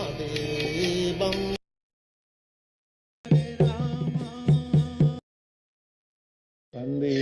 चैतन्यदेवं वन्दे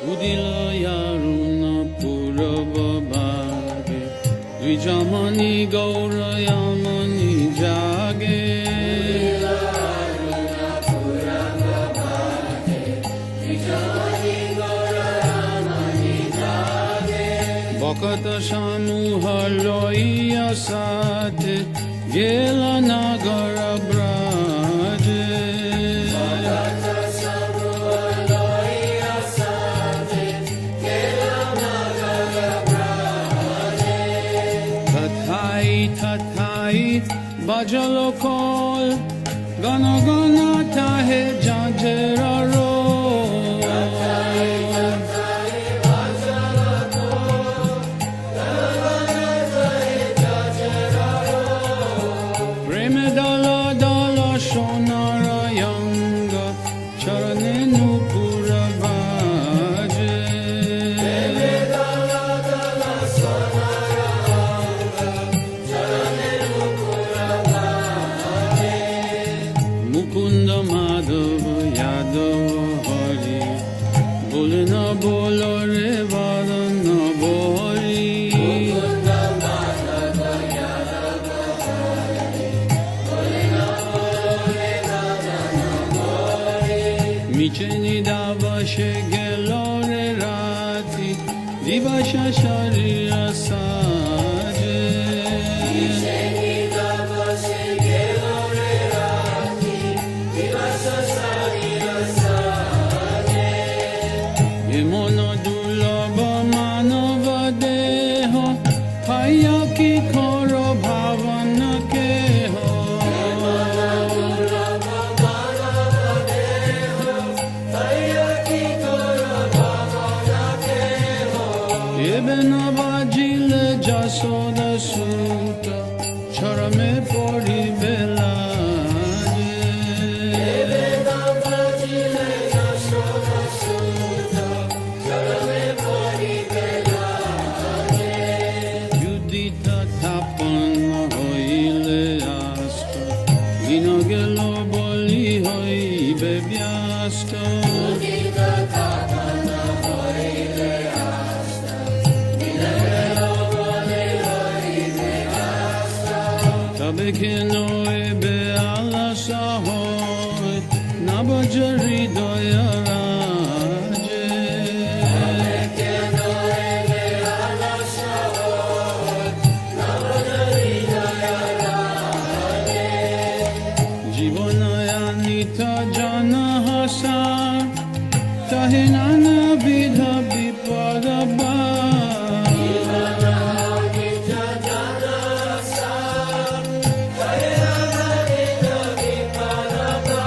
Udilaya Purabhavage Dvijamani Gaurayamani Jage Udilaya Purabhavage Dvijamani Gaurayamani Jage Bhakata Shamuha Loya Sate Gela Nagara Braje Tathai bajalo kol gana gana tahe janjera ro tathai bajalo kol gana gana tahe janjera ro prema dala dala shonara yanga charane nupura baje prema dala dala shonara Mukunda Madhava Yadava Hari Bolena bolo re vadana bori Mukunda Madhava Yadava Hari Bolena bolo re vadana bori Micheni dava shegelo re rati Divasha sharira saje Micheni dava shegelo re rati Yamona dulabha manava deha Haya ki khoro bhavana keho Yamona dulabha manava deha Haya ki khoro bhavana keho Yebena vajile jasoda suta Charame pori vela Gelo boli hoi bevyasta Udita tapana hoi leasta Gelo boli hoi bevyasta Tabe keno ebe alasa hoi Nabajari doya raje Tabe keno ebe alasa hoi Nabajari doya raje Jivanayanta jana hasa Tahinana vidha vipadabha Jivanayanta jana hasa Tahinana vidha vipadabha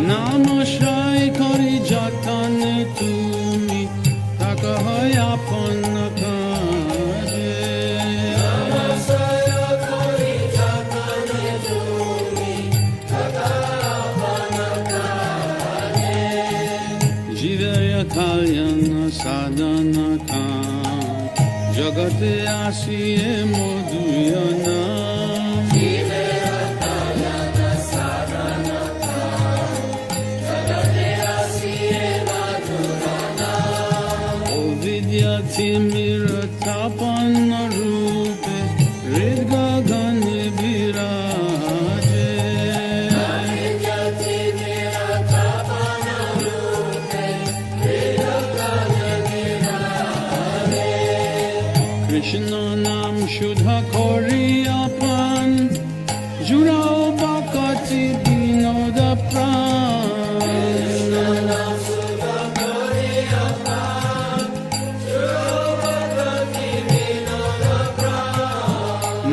Namaskar kari jatane tumi Taka hai apana kaje Namaskar kari jatane tumi Jivaya kalyana sadhana kam Jagate asiye moduyana Jivaya kalyana sadhana kam Jagate asiye moduyana করিয়া প্রাণ জুড়াও বাকাতি বিনোদ প্রাণ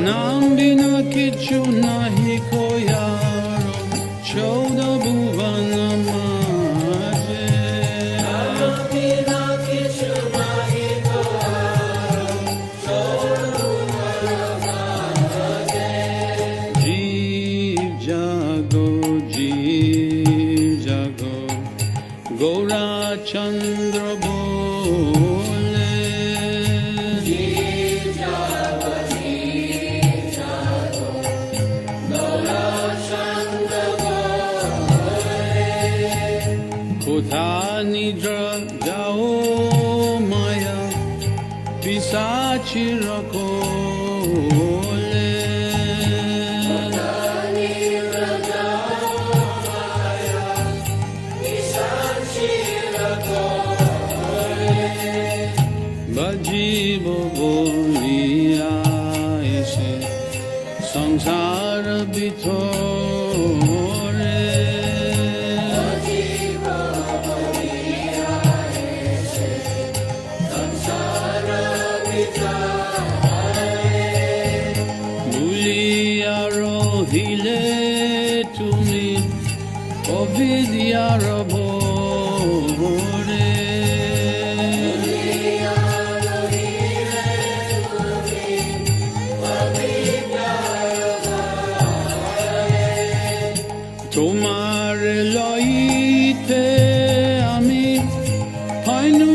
নাম বিনা কিছু নাহি choir চৌদ ভুবন মাঝে গৌরা চন্দ্র বলে কোথা নিদ্রা যাও মায়া পিসাচির কোলে জীব বলিয়া এসে সংসার ভিতরে ভুলিয়া রহিলে তুমি অবিদ্যার ভরে তোমার লইতে আমি হইনু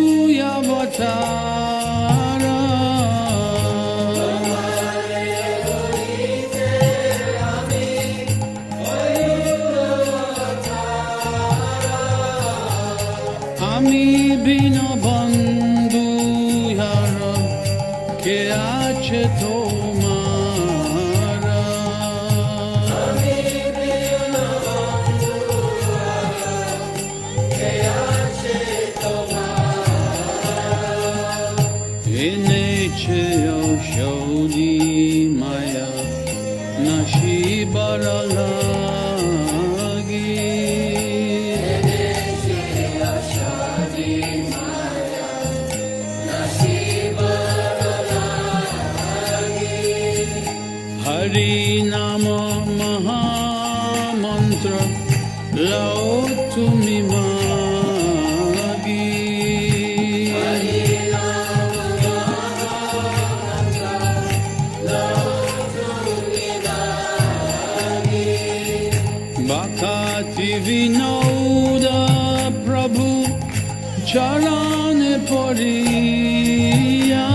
অবতার আমি বিন বন্ধু হার কে আছে তোমার এনেছে ঔষধি মায়া নশিবার লাগি হরি নাম মহামন্ত্র লও তুমি মাগি বাকাতি বিনোদ প্রভু চরণ পড়িয়া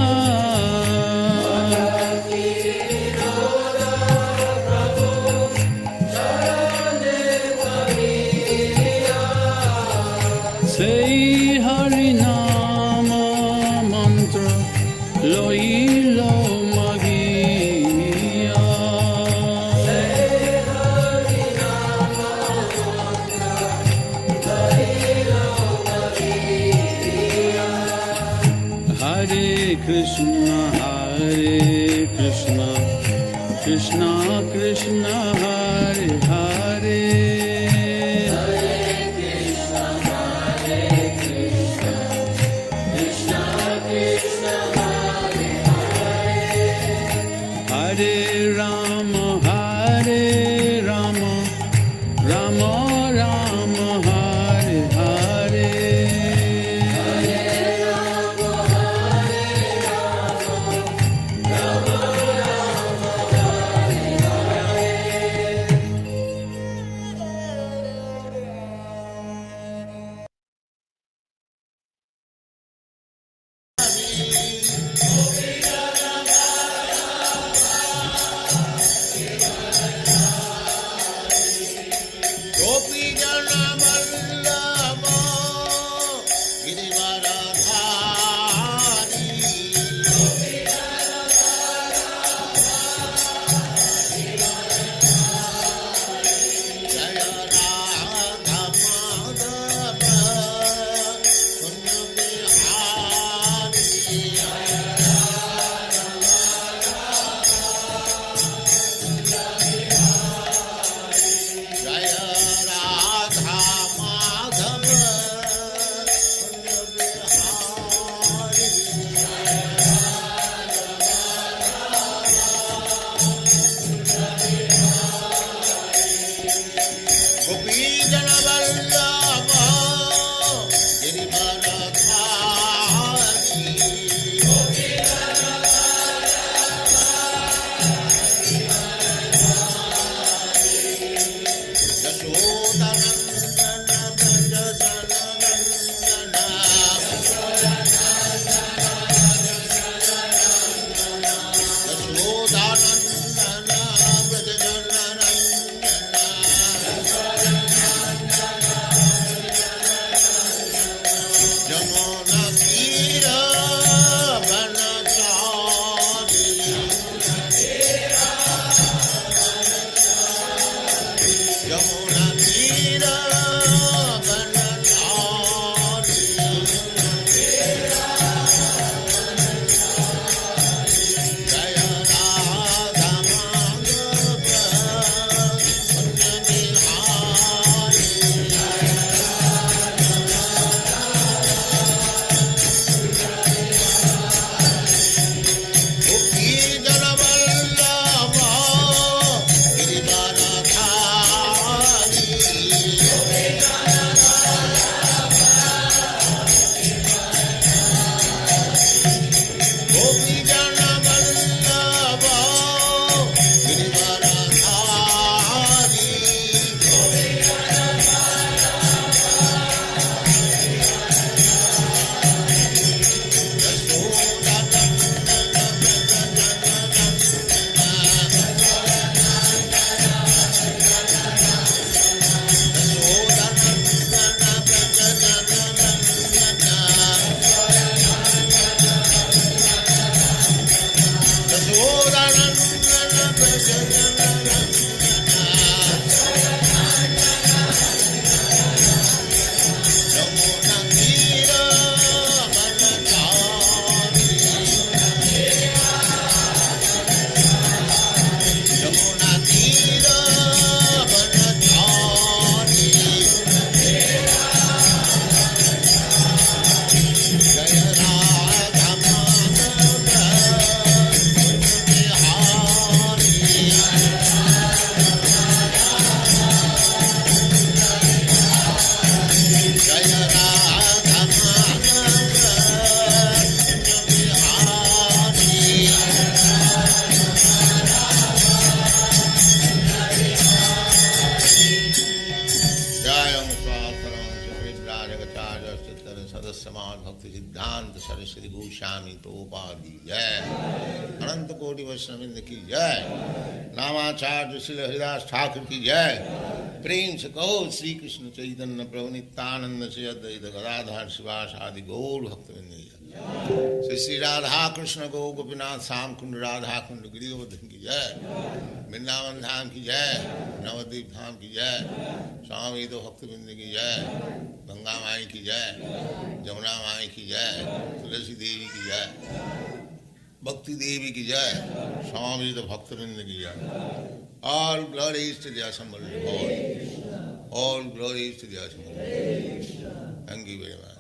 সেই হরি নাম মন্ত্র লইল মাগিয়া হরে Krishna Krishna Krishna Hare Hare Hare Rama, Rama Rama, Hare Hare. Hare Rama, Rama Rama, Hare Hare. सिद्धांत सरस्वती गोस्वामी प्रभुपाद की जय, अनंत कोटि वैष्णववृंद की जय, नामाचार्य श्री हरिदास ठाकुर की जय। प्रेम से कहो श्री कृष्ण चैतन्य प्रभु नित्यानंद से अद्वैत गदाधर शिवास आदि गौर भक्तवृंद की जय। श्री श्री राधा कृष्ण गो गोपीनाथ श्याम कुंड राधा कुंड गिरिवर्धन की जय, वृंदावन धाम की जय, नवद्वीप धाम की जय, स्वामी तो भक्तवृंद की जय, गंगा माई की जय, जमुना माई की जय, तुलसी देवी की जय, भक्ति देवी की जय, स्वामी तो भक्तवृंद की जय। All glories to the assembled Lord. All glories to the assembled Lord. Thank you very much.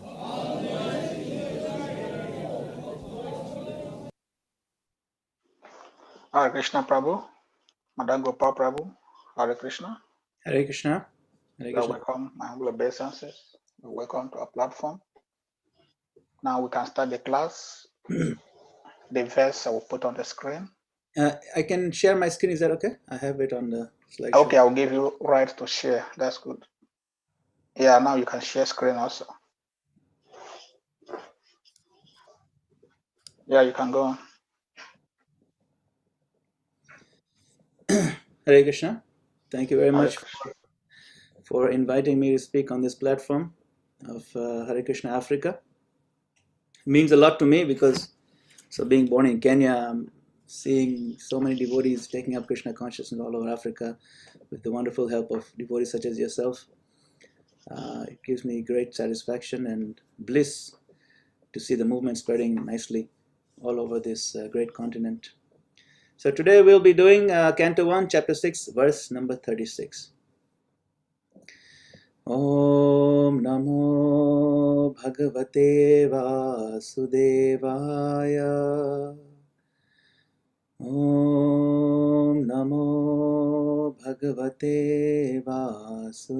Hare Krishna Prabhu, Madam Gopal Prabhu, Hare Krishna. Hare Krishna. Hare Krishna. Welcome, my humble obeisances. Welcome to our platform. Now we can start the class. The verse I will put on the screen. I can share my screen, is that okay? I have it on the slide. Okay, I'll give you right to share. That's good. Yeah, now you can share screen also. Yeah, you can go on. Hare Krishna. Thank you very much for inviting me to speak on this platform of Hare Krishna Africa. It means a lot to me because, being born in Kenya, I'm seeing so many devotees taking up Krishna consciousness all over Africa with the wonderful help of devotees such as yourself. It gives me great satisfaction and bliss to see the movement spreading nicely all over this great continent. So today we'll be doing Canto 1, Chapter 6, verse number 36. Om Namo Bhagavate Vasudevaya. Om Namo Bhagavate Vasudevaya.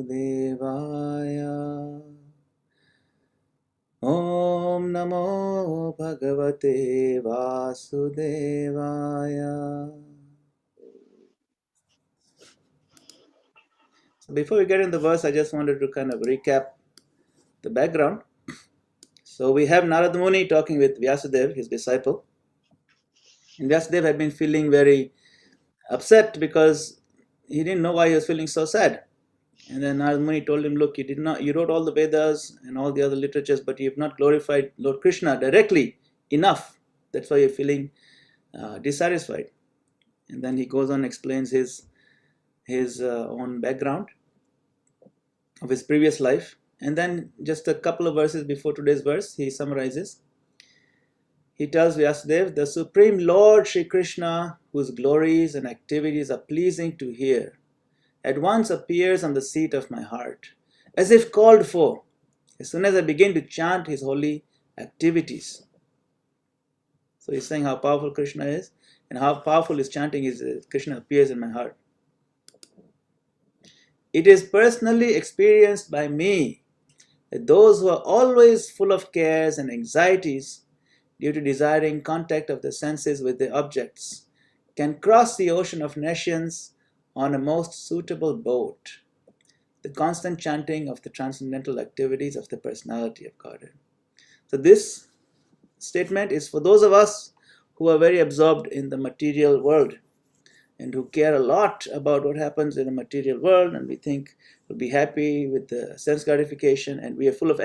Om Namo Bhagavate Vasudevaya. So before we get in the verse, I just wanted to kind of recap the background. So we have Narada Muni talking with Vyasadeva, his disciple. And Vyasadeva had been feeling very upset because he didn't know why he was feeling so sad. And then Narad Muni told him, look, you wrote all the Vedas and all the other literatures, but you have not glorified Lord Krishna directly enough. That's why you're feeling dissatisfied. And then he goes on, explains his own background of his previous life. And then just a couple of verses before today's verse, he summarizes. He tells Vyasadeva, the Supreme Lord Sri Krishna, whose glories and activities are pleasing to hear, at once appears on the seat of my heart, as if called for, as soon as I begin to chant his holy activities. So he's saying how powerful Krishna is, and how powerful his chanting is. Krishna appears in my heart. It is personally experienced by me that those who are always full of cares and anxieties due to desiring contact of the senses with the objects can cross the ocean of nescience on a most suitable boat, the constant chanting of the transcendental activities of the personality of Godhead. So this statement is for those of us who are very absorbed in the material world and who care a lot about what happens in the material world, and we think we'll be happy with the sense gratification, and we are full of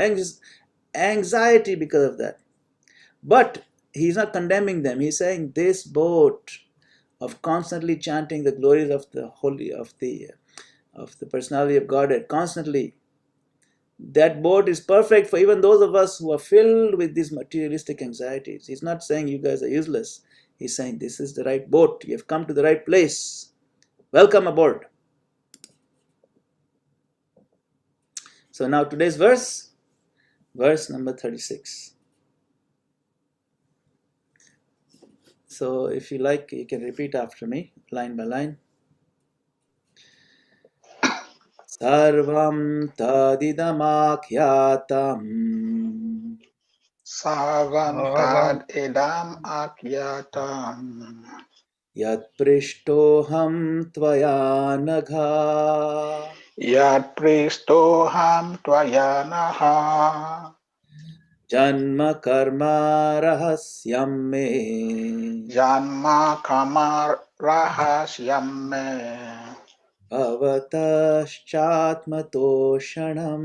anxiety because of that. But he's not condemning them. He's saying this boat of constantly chanting the glories of the holy of the personality of Godhead constantly, that boat is perfect for even those of us who are filled with these materialistic anxieties. He's not saying you guys are useless. He's saying this is the right boat. You have come to the right place. Welcome aboard. So now today's verse number 36. So if you like, you can repeat after me, line by line. Sarvam tadidamakhyatam Sarvam tad idam akyatam. yat prishtoham tvaya nagha Yat pristoham tvayanaha. janma karma rahasyam me Janma kamar rahasyam me. bhavataschatmatoshanam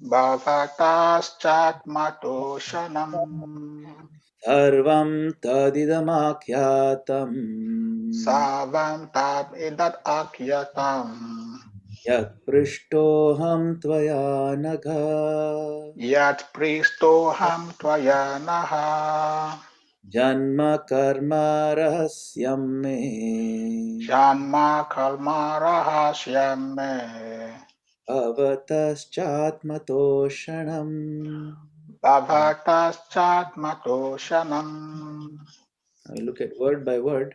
Bhavataschatmatoshanam. sarvam tadidamakyatam Savam tad idat akyatam. yat prishtoham tvaya nagha Yat pristoham tvayanaha. janma karma rahasyam me Janma kalma rahasyam me. bhavataschatmatoshanam. Bhavataschatmatoshanam. Now we look at word by word.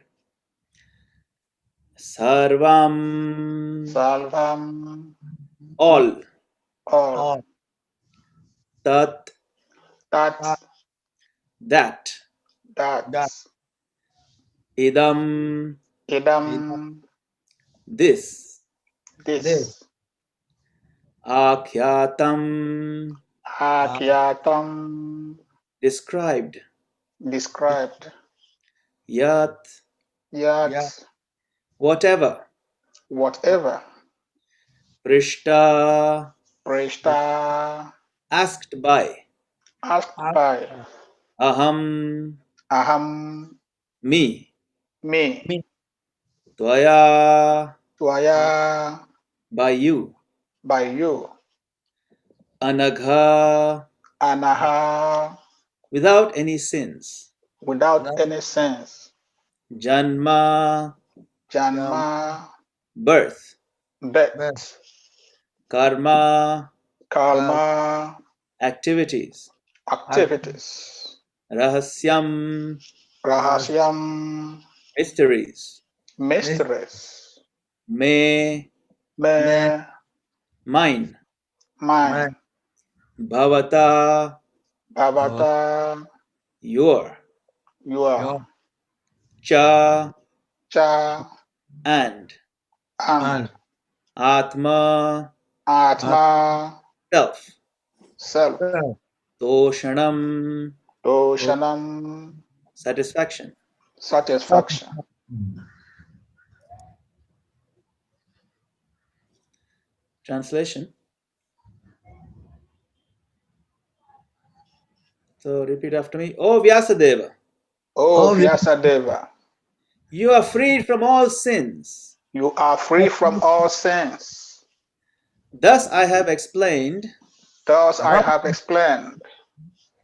Sarvam, Salvam. all. All. Tat, That. that. That. Idam, Idam. this. This. Akhyatam, Akyatam. described. Described. Yat, Yat. whatever. Whatever. Prishta, Prishta. asked by. Asked by. Aham, Aham. me. Me. Tvaya, Tvaya. by you. By you. Anagha, Anaha. without any sins. Without any sense. Janma, Janma. birth. Death. Karma, Karma. activities. Activities. Rahasyam, Rahasyam. mysteries. Mysteries. Me, Me. mine. Mine. Bhavata, Bhavata. your. Your. Cha, Cha. and. And. Atma, Atma. self. Self. Toshanam, Doshanam. satisfaction. Satisfaction. Translation. So repeat after me. O Vyasadeva, O Vyasadeva, you are freed from all sins. you are free from all sins. Thus I have explained Thus I have explained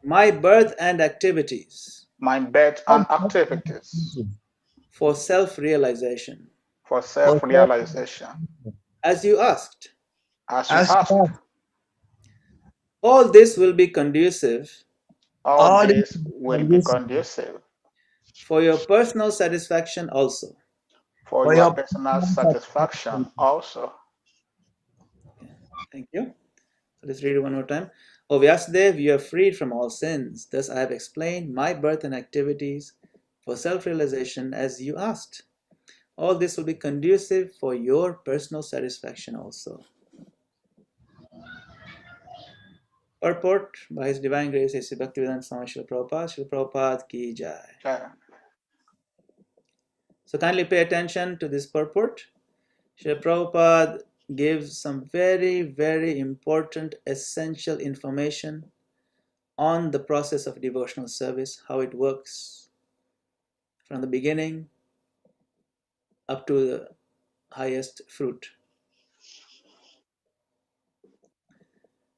my birth and activities my birth and activities for self-realization. for self-realization. As you asked, As you asked, all this will be conducive all this will be conducive for your personal satisfaction also. for your personal satisfaction also. Thank you. So let's read it one more time. O Vyasadeva, you are freed from all sins. Thus I have explained my birth and activities for self-realization as you asked. All this will be conducive for your personal satisfaction also. Purport by His Divine Grace A.C. Bhaktivedanta Swami Srila Prabhupada. Srila Prabhupada ki jai. Yeah. So kindly pay attention to this purport. Srila Prabhupada gives some very, very important, essential information on the process of devotional service, how it works from the beginning up to the highest fruit.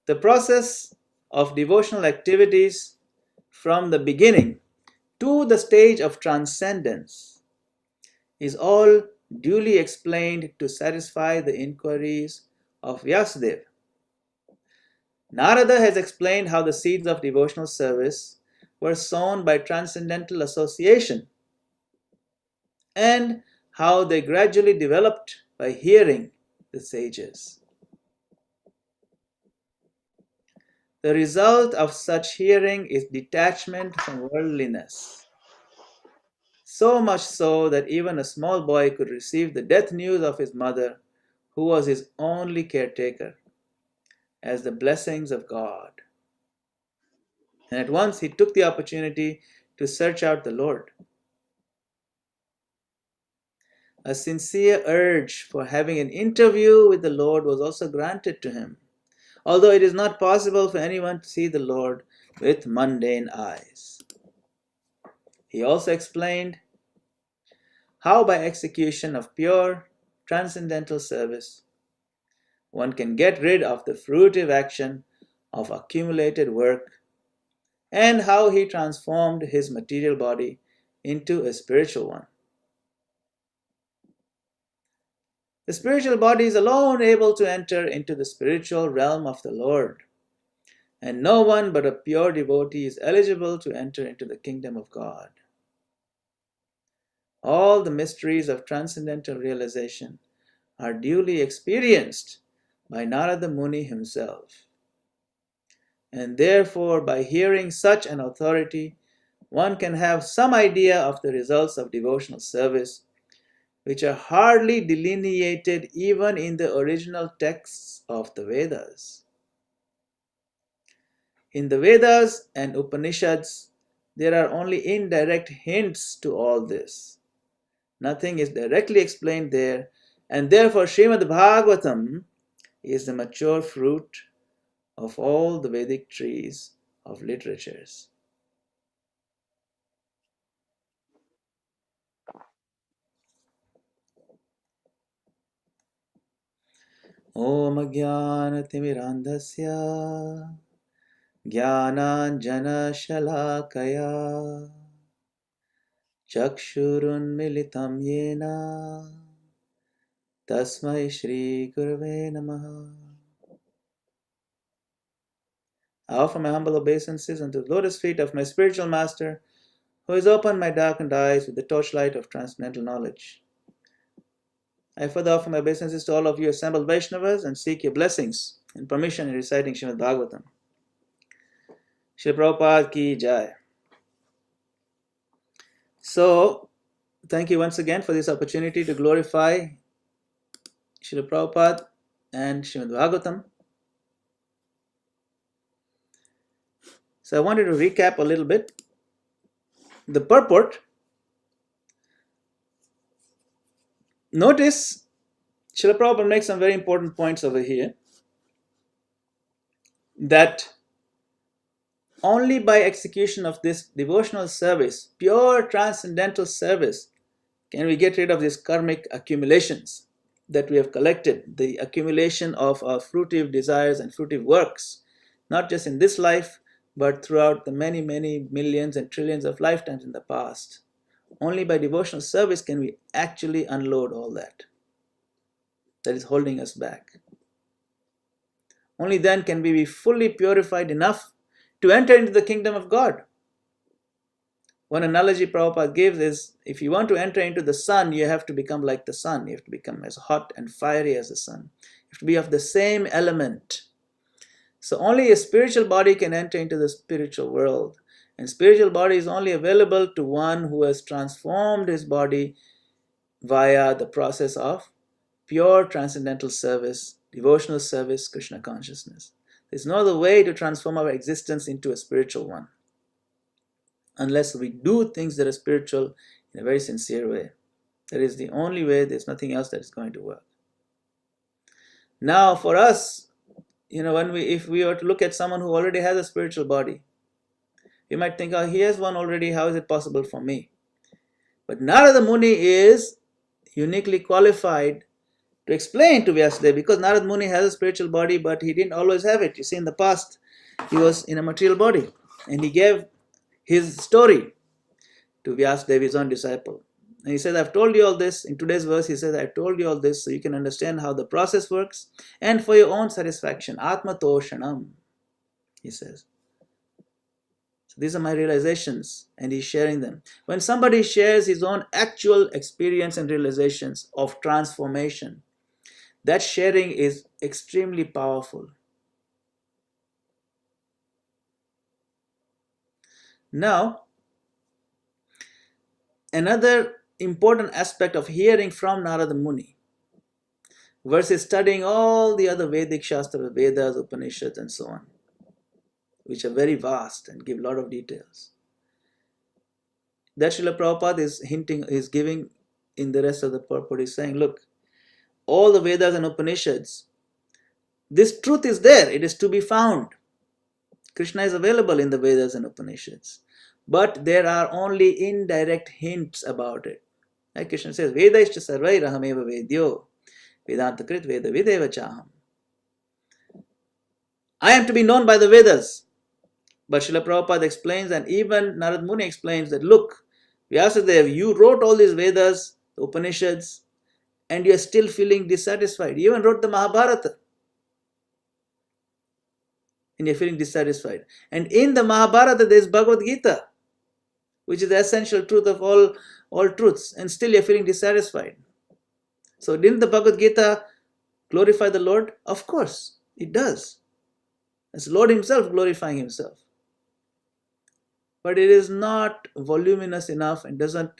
The process of devotional activities from the beginning to the stage of transcendence is all duly explained to satisfy the inquiries of Vyasadeva. Narada has explained how the seeds of devotional service were sown by transcendental association and how they gradually developed by hearing the sages. The result of such hearing is detachment from worldliness. So much so that even a small boy could receive the death news of his mother, who was his only caretaker, as the blessings of God. And at once he took the opportunity to search out the Lord. A sincere urge for having an interview with the Lord was also granted to him, although it is not possible for anyone to see the Lord with mundane eyes. He also explained how by execution of pure transcendental service one can get rid of the fruitive action of accumulated work, and how he transformed his material body into a spiritual one. The spiritual body is alone able to enter into the spiritual realm of the Lord, and no one but a pure devotee is eligible to enter into the kingdom of God. All the mysteries of transcendental realization are duly experienced by Narada Muni himself. And therefore, by hearing such an authority, one can have some idea of the results of devotional service, which are hardly delineated even in the original texts of the Vedas. In the Vedas and Upanishads, there are only indirect hints to all this. Nothing is directly explained there, and therefore Srimad Bhagavatam is the mature fruit of all the Vedic trees of literatures. Om Jnanatimirandhasya Jnananjana Shalakaya Chakshurunmilitam Yena Tasmai Shri Gurave Namaha. I offer my humble obeisances unto the lotus feet of my spiritual master, who has opened my darkened eyes with the torchlight of transcendental knowledge. I further offer my obeisances to all of you assembled Vaishnavas and seek your blessings and permission in reciting Srimad Bhagavatam. Shri Prabhupada ki jai. So, thank you once again for this opportunity to glorify Shri Prabhupada and Srimad Bhagavatam. So I wanted to recap a little bit. The purport. Notice Srila Prabhupada makes some very important points over here, that only by execution of this devotional service, pure transcendental service, can we get rid of these karmic accumulations that we have collected, the accumulation of our fruitive desires and fruitive works, not just in this life, but throughout the many, many millions and trillions of lifetimes in the past. Only by devotional service can we actually unload all that is holding us back. Only then can we be fully purified enough to enter into the kingdom of God. One analogy Prabhupada gives is, if you want to enter into the sun, you have to become like the sun. You have to become as hot and fiery as the sun. You have to be of the same element. So only a spiritual body can enter into the spiritual world. And spiritual body is only available to one who has transformed his body via the process of pure transcendental service, devotional service, Krishna consciousness. There's no other way to transform our existence into a spiritual one, unless we do things that are spiritual in a very sincere way. That is the only way. There's nothing else that is going to work. Now for us, if we were to look at someone who already has a spiritual body, you might think, oh, he has one already, how is it possible for me? But Narada Muni is uniquely qualified to explain to Vyasadeva, because Narada Muni has a spiritual body, but he didn't always have it. You see, in the past, he was in a material body, and he gave his story to Vyasadeva, his own disciple. And he says, I've told you all this. In today's verse, he says, I've told you all this so you can understand how the process works, and for your own satisfaction. Atma Toshanam, he says. So these are my realizations, and he's sharing them. When somebody shares his own actual experience and realizations of transformation, that sharing is extremely powerful. Now, another important aspect of hearing from Narada Muni versus studying all the other Vedic Shastras, Vedas, Upanishads, and so on, which are very vast and give a lot of details, that Srila Prabhupada is giving in the rest of the purport. He's saying, look, all the Vedas and Upanishads, this truth is there. It is to be found. Krishna is available in the Vedas and Upanishads, but there are only indirect hints about it. Like Krishna says, Vedaishcha sarvai rahameva vedyo, Vedanta krit veda videva chaham. I am to be known by the Vedas. But Srila Prabhupada explains, and even Narad Muni explains, that look, Vyasadeva, you wrote all these Vedas, the Upanishads, and you are still feeling dissatisfied. You even wrote the Mahabharata, and you are feeling dissatisfied. And in the Mahabharata, there is Bhagavad Gita, which is the essential truth of all truths, and still you are feeling dissatisfied. So didn't the Bhagavad Gita glorify the Lord? Of course, it does. It's the Lord himself glorifying himself. But it is not voluminous enough, and doesn't,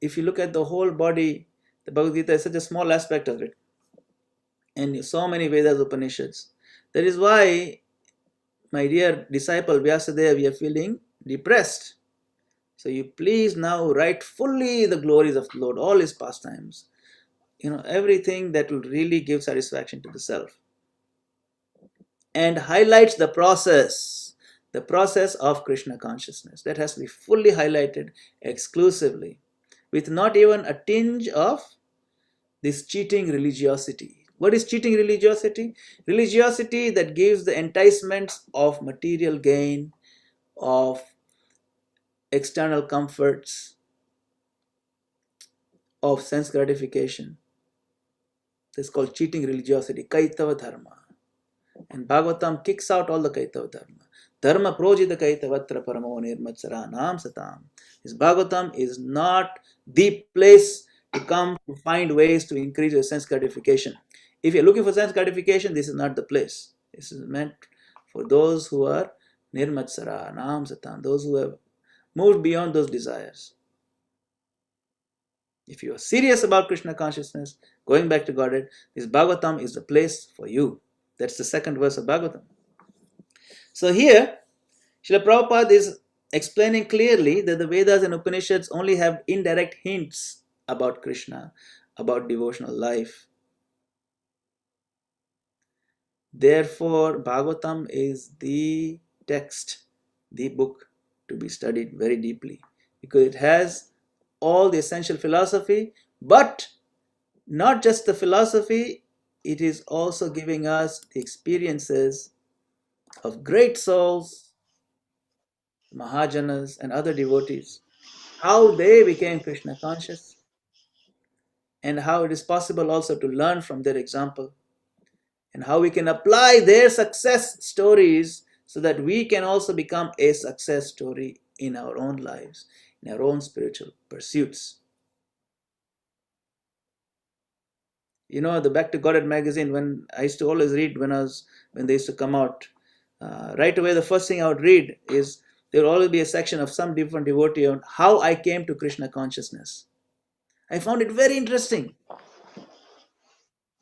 if you look at the whole body, the Bhagavad Gita is such a small aspect of it. And so many Vedas, Upanishads. That is why, my dear disciple Vyasadeva, you are feeling depressed. So you please now write fully the glories of the Lord, all his pastimes. Everything that will really give satisfaction to the self. And highlights the process of Krishna consciousness. That has to be fully highlighted exclusively, with not even a tinge of this cheating religiosity. What is cheating religiosity? Religiosity that gives the enticements of material gain, of external comforts, of sense gratification. This is called cheating religiosity, Kaitava Dharma. And Bhagavatam kicks out all the Kaitava Dharma. Dharma projita kaitavatra paramo nirmatsaranam satam. This Bhagavatam is not the place to come to find ways to increase your sense gratification. If you're looking for sense gratification, this is not the place. This is meant for those who are nirmatsaranam satam, those who have moved beyond those desires. If you are serious about Krishna consciousness, going back to Godhead, this Bhagavatam is the place for you. That's the second verse of Bhagavatam. So here, Srila Prabhupada is explaining clearly that the Vedas and Upanishads only have indirect hints about Krishna, about devotional life. Therefore, Bhagavatam is the text, the book to be studied very deeply, because it has all the essential philosophy, but not just the philosophy, it is also giving us the experiences of great souls, Mahajanas, and other devotees, how they became Krishna conscious, and how it is possible also to learn from their example, and how we can apply their success stories so that we can also become a success story in our own lives, in our own spiritual pursuits. You know, the Back to Godhead magazine, when I used to always read when they used to come out, right away the first thing I would read is there will always be a section of some different devotee on how I came to Krishna consciousness. I found it very interesting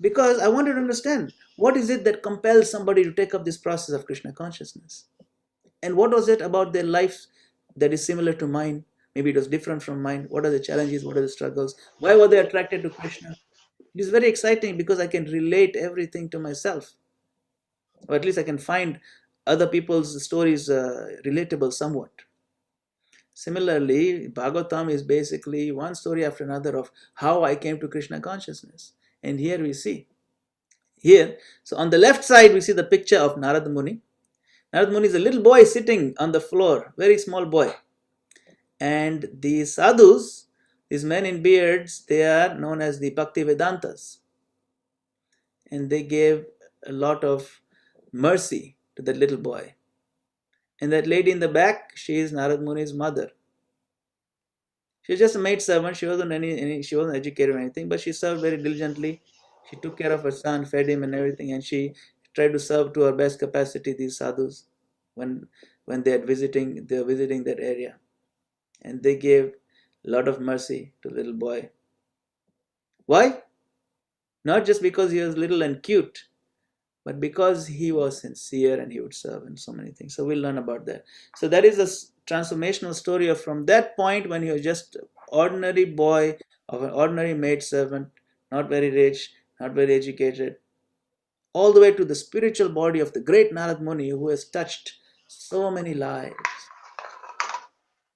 because I wanted to understand what is it that compels somebody to take up this process of Krishna consciousness. And what was it about their life that is similar to mine? Maybe it was different from mine. What are the challenges? What are the struggles? Why were they attracted to Krishna? It is very exciting because I can relate everything to myself, or at least I can find other people's stories relatable somewhat. Similarly, Bhagavatam is basically one story after another of how I came to Krishna consciousness. And here we see. So on the left side, we see the picture of Narad Muni. Narad Muni is a little boy sitting on the floor, very small boy. And these sadhus, these men in beards, they are known as the Bhakti Vedantas. And they gave a lot of mercy to that little boy. And that lady in the back, she is Narad Muni's mother. She was just a maid servant. She wasn't she wasn't educated or anything, but she served very diligently. She took care of her son, fed him and everything, and she tried to serve to her best capacity these sadhus when they were visiting that area. And they gave a lot of mercy to the little boy. Why? Not just because he was little and cute, but because he was sincere and he would serve in so many things. So we'll learn about that. So that is a transformational story of from that point when he was just an ordinary boy of an ordinary maid servant, not very rich, not very educated, all the way to the spiritual body of the great Narad Muni who has touched so many lives.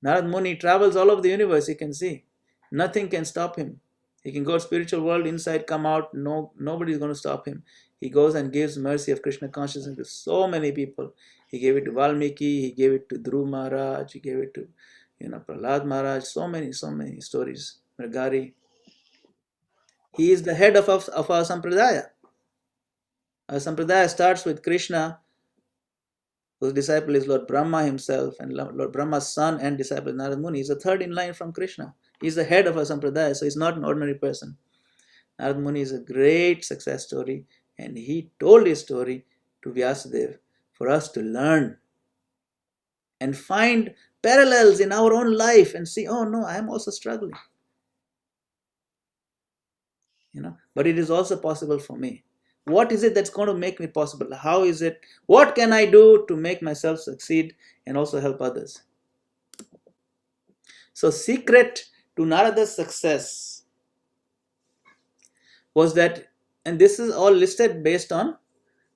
Narad Muni travels all over the universe, you can see. Nothing can stop him. He can go to spiritual world, inside, come out, nobody is going to stop him. He goes and gives mercy of Krishna consciousness to so many people. He gave it to Valmiki, he gave it to Dhruv Maharaj, he gave it to Prahlad Maharaj, so many stories. Mrigari. He is the head of our sampradaya. Our sampradaya starts with Krishna, whose disciple is Lord Brahma himself, and Lord Brahma's son and disciple Narad Muni. He's the third in line from Krishna. He's the head of our sampradaya, so he's not an ordinary person. Narad Muni is a great success story, and he told his story to Vyasadeva for us to learn and find parallels in our own life and see, oh no, I am also struggling. But it is also possible for me. What is it that's going to make me possible? How is it? What can I do to make myself succeed and also help others? So, secret to Narada's success was that, and this is all listed based on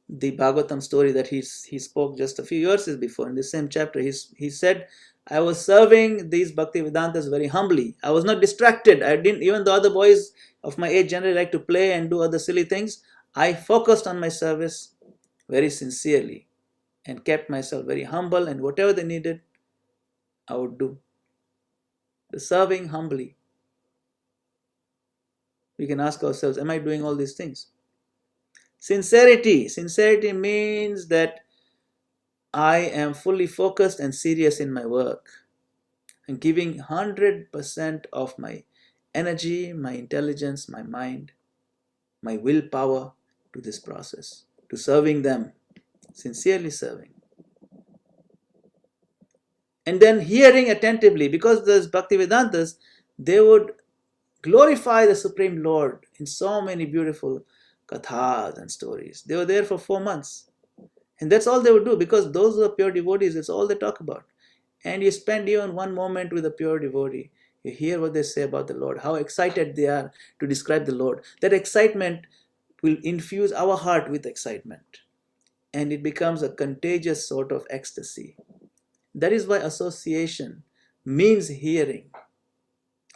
the Bhagavatam story that he spoke just a few verses before in the same chapter. He said, I was serving these Bhakti Vedantas very humbly. I was not distracted. I didn't, even though other boys of my age generally like to play and do other silly things, I focused on my service very sincerely and kept myself very humble, and whatever they needed, I would do. The serving humbly. We can ask ourselves, am I doing all these things? Sincerity. Sincerity means that I am fully focused and serious in my work. I'm giving 100% of my energy, my intelligence, my mind, my willpower to this process, to serving them, sincerely serving. And then hearing attentively, because those Bhaktivedantas, they would glorify the Supreme Lord in so many beautiful kathas and stories. They were there for 4 months. And that's all they would do, because those who are pure devotees, that's all they talk about. And you spend even one moment with a pure devotee. You hear what they say about the Lord, how excited they are to describe the Lord. That excitement will infuse our heart with excitement. and it becomes a contagious sort of ecstasy. That is why association means hearing.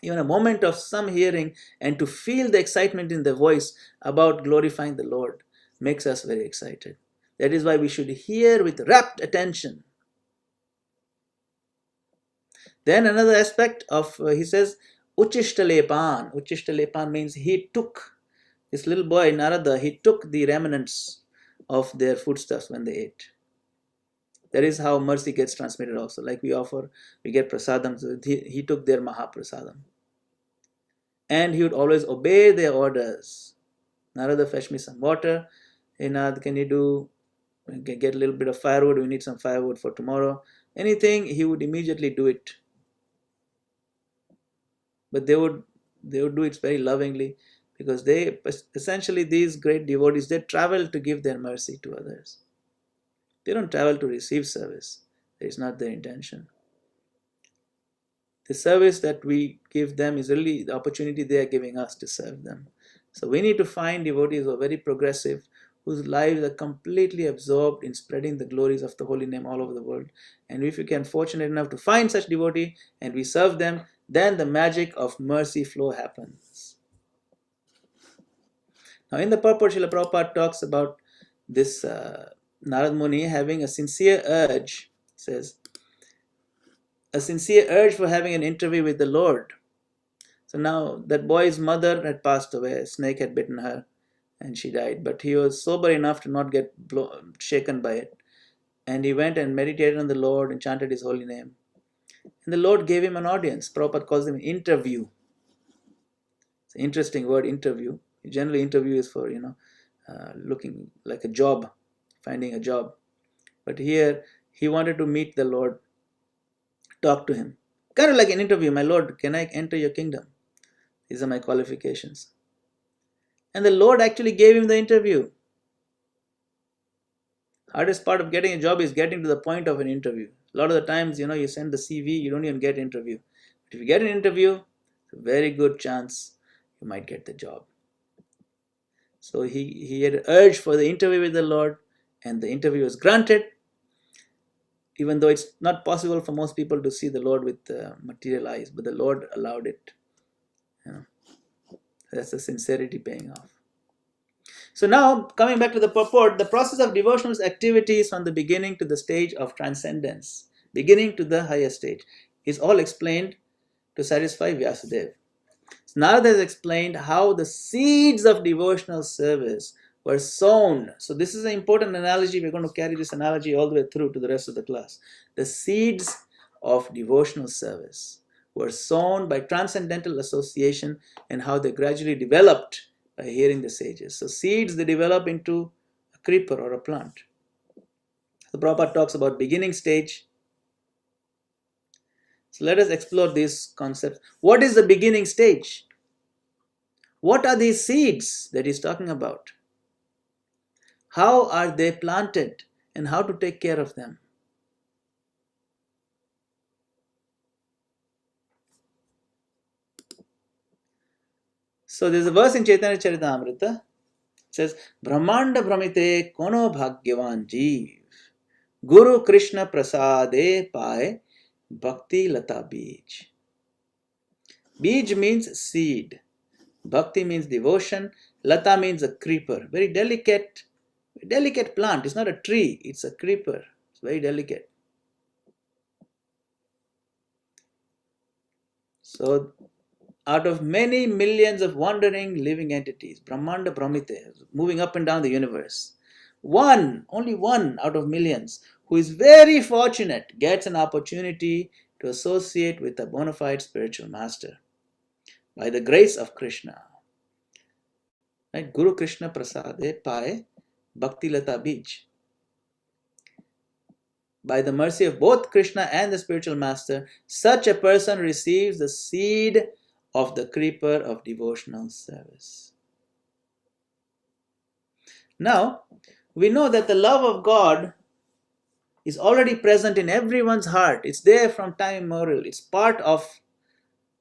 Even a moment of some hearing and to feel the excitement in the voice about glorifying the Lord makes us very excited. That is why we should hear with rapt attention. Then another aspect of, he says, Uchishtalepan. Uchishtalepan means he took, this little boy, Narada, he took the remnants of their foodstuffs when they ate. That is how mercy gets transmitted also. Like we get prasadam. So he took their Mahaprasadam. And he would always obey their orders. Narada, fetch me some water. Hey, Narada, can you get a little bit of firewood? We need some firewood for tomorrow. Anything, he would immediately do it. But they would do it very lovingly, because they essentially, these great devotees, they travel to give their mercy to others. They don't travel to receive service. That is not their intention. The service that we give them is really the opportunity they are giving us to serve them. So we need to find devotees who are very progressive, whose lives are completely absorbed in spreading the glories of the holy name all over the world. And if we can fortunate enough to find such devotee and we serve them, then the magic of mercy flow happens. Now in the purport, Srila Prabhupada talks about this Narad Muni having a sincere urge, says, a sincere urge for having an interview with the Lord. So now that boy's mother had passed away, a snake had bitten her and she died, but he was sober enough to not get shaken by it. And he went and meditated on the Lord and chanted his holy name. And the Lord gave him an audience. Prabhupada calls him interview. It's an interesting word, interview. Generally, interview is for, looking like a job, finding a job. But here, he wanted to meet the Lord, talk to him. Kind of like an interview. My Lord, can I enter your kingdom? These are my qualifications. And the Lord actually gave him the interview. Hardest part of getting a job is getting to the point of an interview. A lot of the times, you send the CV, you don't even get an interview. But if you get an interview, it's a very good chance you might get the job. So he had an urge for the interview with the Lord, and the interview was granted, even though it's not possible for most people to see the Lord with material eyes, but the Lord allowed it. That's the sincerity paying off. So now, coming back to the purport, the process of devotional activity is from the beginning to the stage of transcendence, beginning to the higher stage, is all explained to satisfy Vyasadeva. So Narada has explained how the seeds of devotional service were sown. So this is an important analogy. We're going to carry this analogy all the way through to the rest of the class. The seeds of devotional service were sown by transcendental association, and how they gradually developed by hearing the sages. So seeds, they develop into a creeper or a plant. The Prabhupada talks about beginning stage. So let us explore these concepts. What is the beginning stage? What are these seeds that he's talking about? How are they planted and how to take care of them? So there's a verse in Chaitanya Charitamrita. It says, Brahmanda Brahmite kono bhagyavan jeev, Guru Krishna prasade pae bhakti lata bij. Bij means seed. Bhakti means devotion. Lata means a creeper. Very delicate plant. It's not a tree. It's a creeper. It's very delicate. So, out of many millions of wandering living entities, Brahmanda Brahmite, moving up and down the universe, only one out of millions, who is very fortunate, gets an opportunity to associate with a bona fide spiritual master by the grace of Krishna. Right? Guru Krishna prasade pae bhakti lata bij. By the mercy of both Krishna and the spiritual master, such a person receives the seed of the creeper of devotional service. Now, we know that the love of God is already present in everyone's heart. It's there from time immemorial. It's part of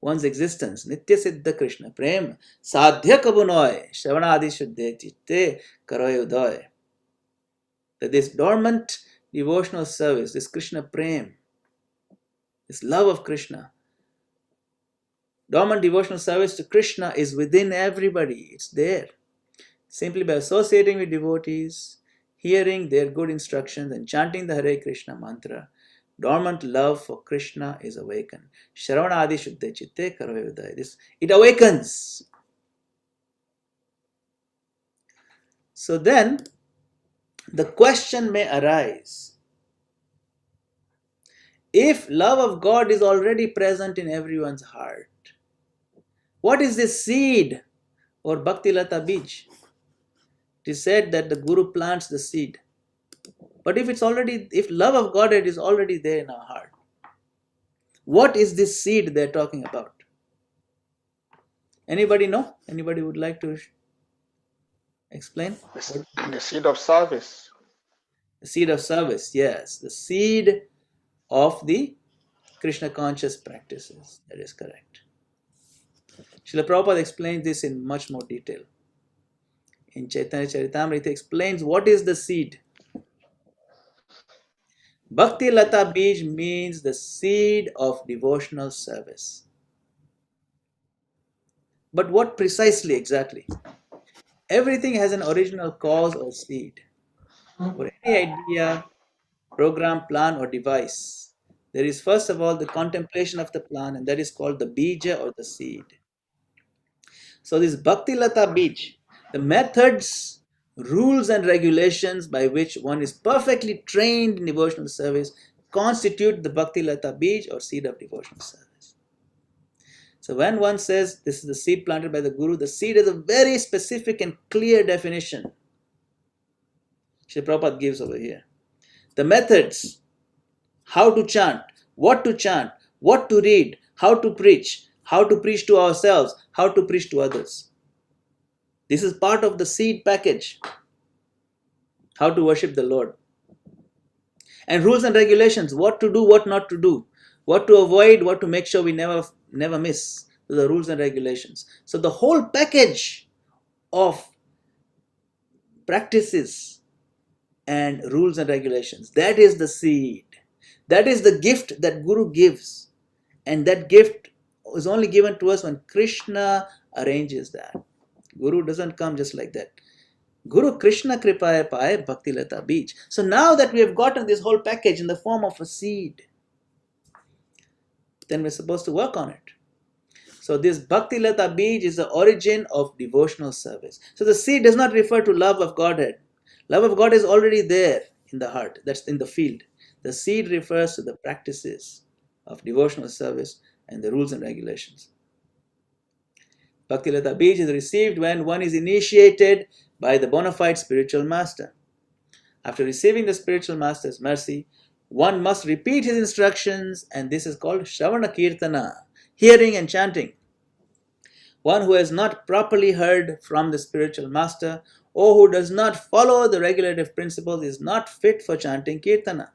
one's existence. Nitya Siddha Krishna Prem Sadhya Kabunoy Shravanadi Shuddhe Chitte Karoy Udoy. that this dormant devotional service, this Krishna Prem, this love of Krishna, dormant devotional service to Krishna is within everybody. It's there. Simply by associating with devotees, hearing their good instructions and chanting the Hare Krishna mantra, dormant love for Krishna is awakened. Shravana adi shuddhe chitte karve vidaya. This, it awakens. So then, the question may arise, if love of God is already present in everyone's heart, what is this seed or Bhakti Lata Bij? It is said that the Guru plants the seed. But if love of Godhead is already there in our heart, what is this seed they're talking about? Anybody know? Anybody would like to explain? The seed of service. The seed of service, yes. The seed of the Krishna conscious practices. That is correct. Srila Prabhupada explains this in much more detail. In Chaitanya Charitamrita, he explains what is the seed. Bhakti Lata Bij means the seed of devotional service. But what precisely, exactly? Everything has an original cause or seed. For any idea, program, plan, or device, there is first of all the contemplation of the plan, and that is called the bija or the seed. So this Bhakti Lata Bij, the methods, rules, and regulations by which one is perfectly trained in devotional service constitute the Bhakti Lata Bij or seed of devotional service. So when one says this is the seed planted by the Guru, the seed is a very specific and clear definition. Srila Prabhupada gives over here. The methods, how to chant, what to read, how to preach to ourselves, how to preach to others. This is part of the seed package. How to worship the Lord. And rules and regulations, what to do, what not to do, what to avoid, what to make sure we never miss. The rules and regulations. So the whole package of practices and rules and regulations, that is the seed. That is the gift that Guru gives. And that gift is only given to us when Krishna arranges that. Guru doesn't come just like that. Guru Krishna Kripaya Paye Bhakti Lata Bij. So now that we have gotten this whole package in the form of a seed, then we're supposed to work on it. So this Bhakti Lata Bij is the origin of devotional service. So the seed does not refer to love of Godhead. Love of God is already there in the heart. That's in the field. The seed refers to the practices of devotional service and the rules and regulations. Bhakti Lata Bij is received when one is initiated by the bona fide spiritual master. After receiving the spiritual master's mercy, one must repeat his instructions, and this is called Shravana Kirtana, hearing and chanting. One who has not properly heard from the spiritual master or who does not follow the regulative principles is not fit for chanting Kirtana.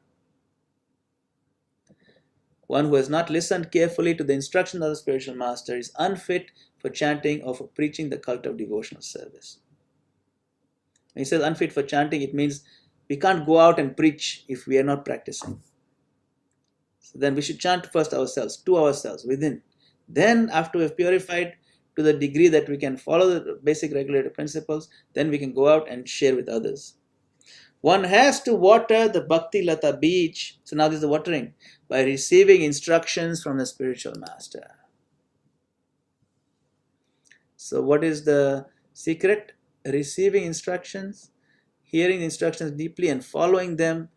One who has not listened carefully to the instructions of the spiritual master is unfit for chanting or for preaching the cult of devotional service. When he says unfit for chanting, it means we can't go out and preach if we are not practicing. So then we should chant first ourselves, to ourselves, within. Then after we have purified to the degree that we can follow the basic regulative principles, then we can go out and share with others. One has to water the Bhakti Lata Bij, so now this is the watering, by receiving instructions from the spiritual master. So what is the secret? Receiving instructions, hearing instructions deeply and following them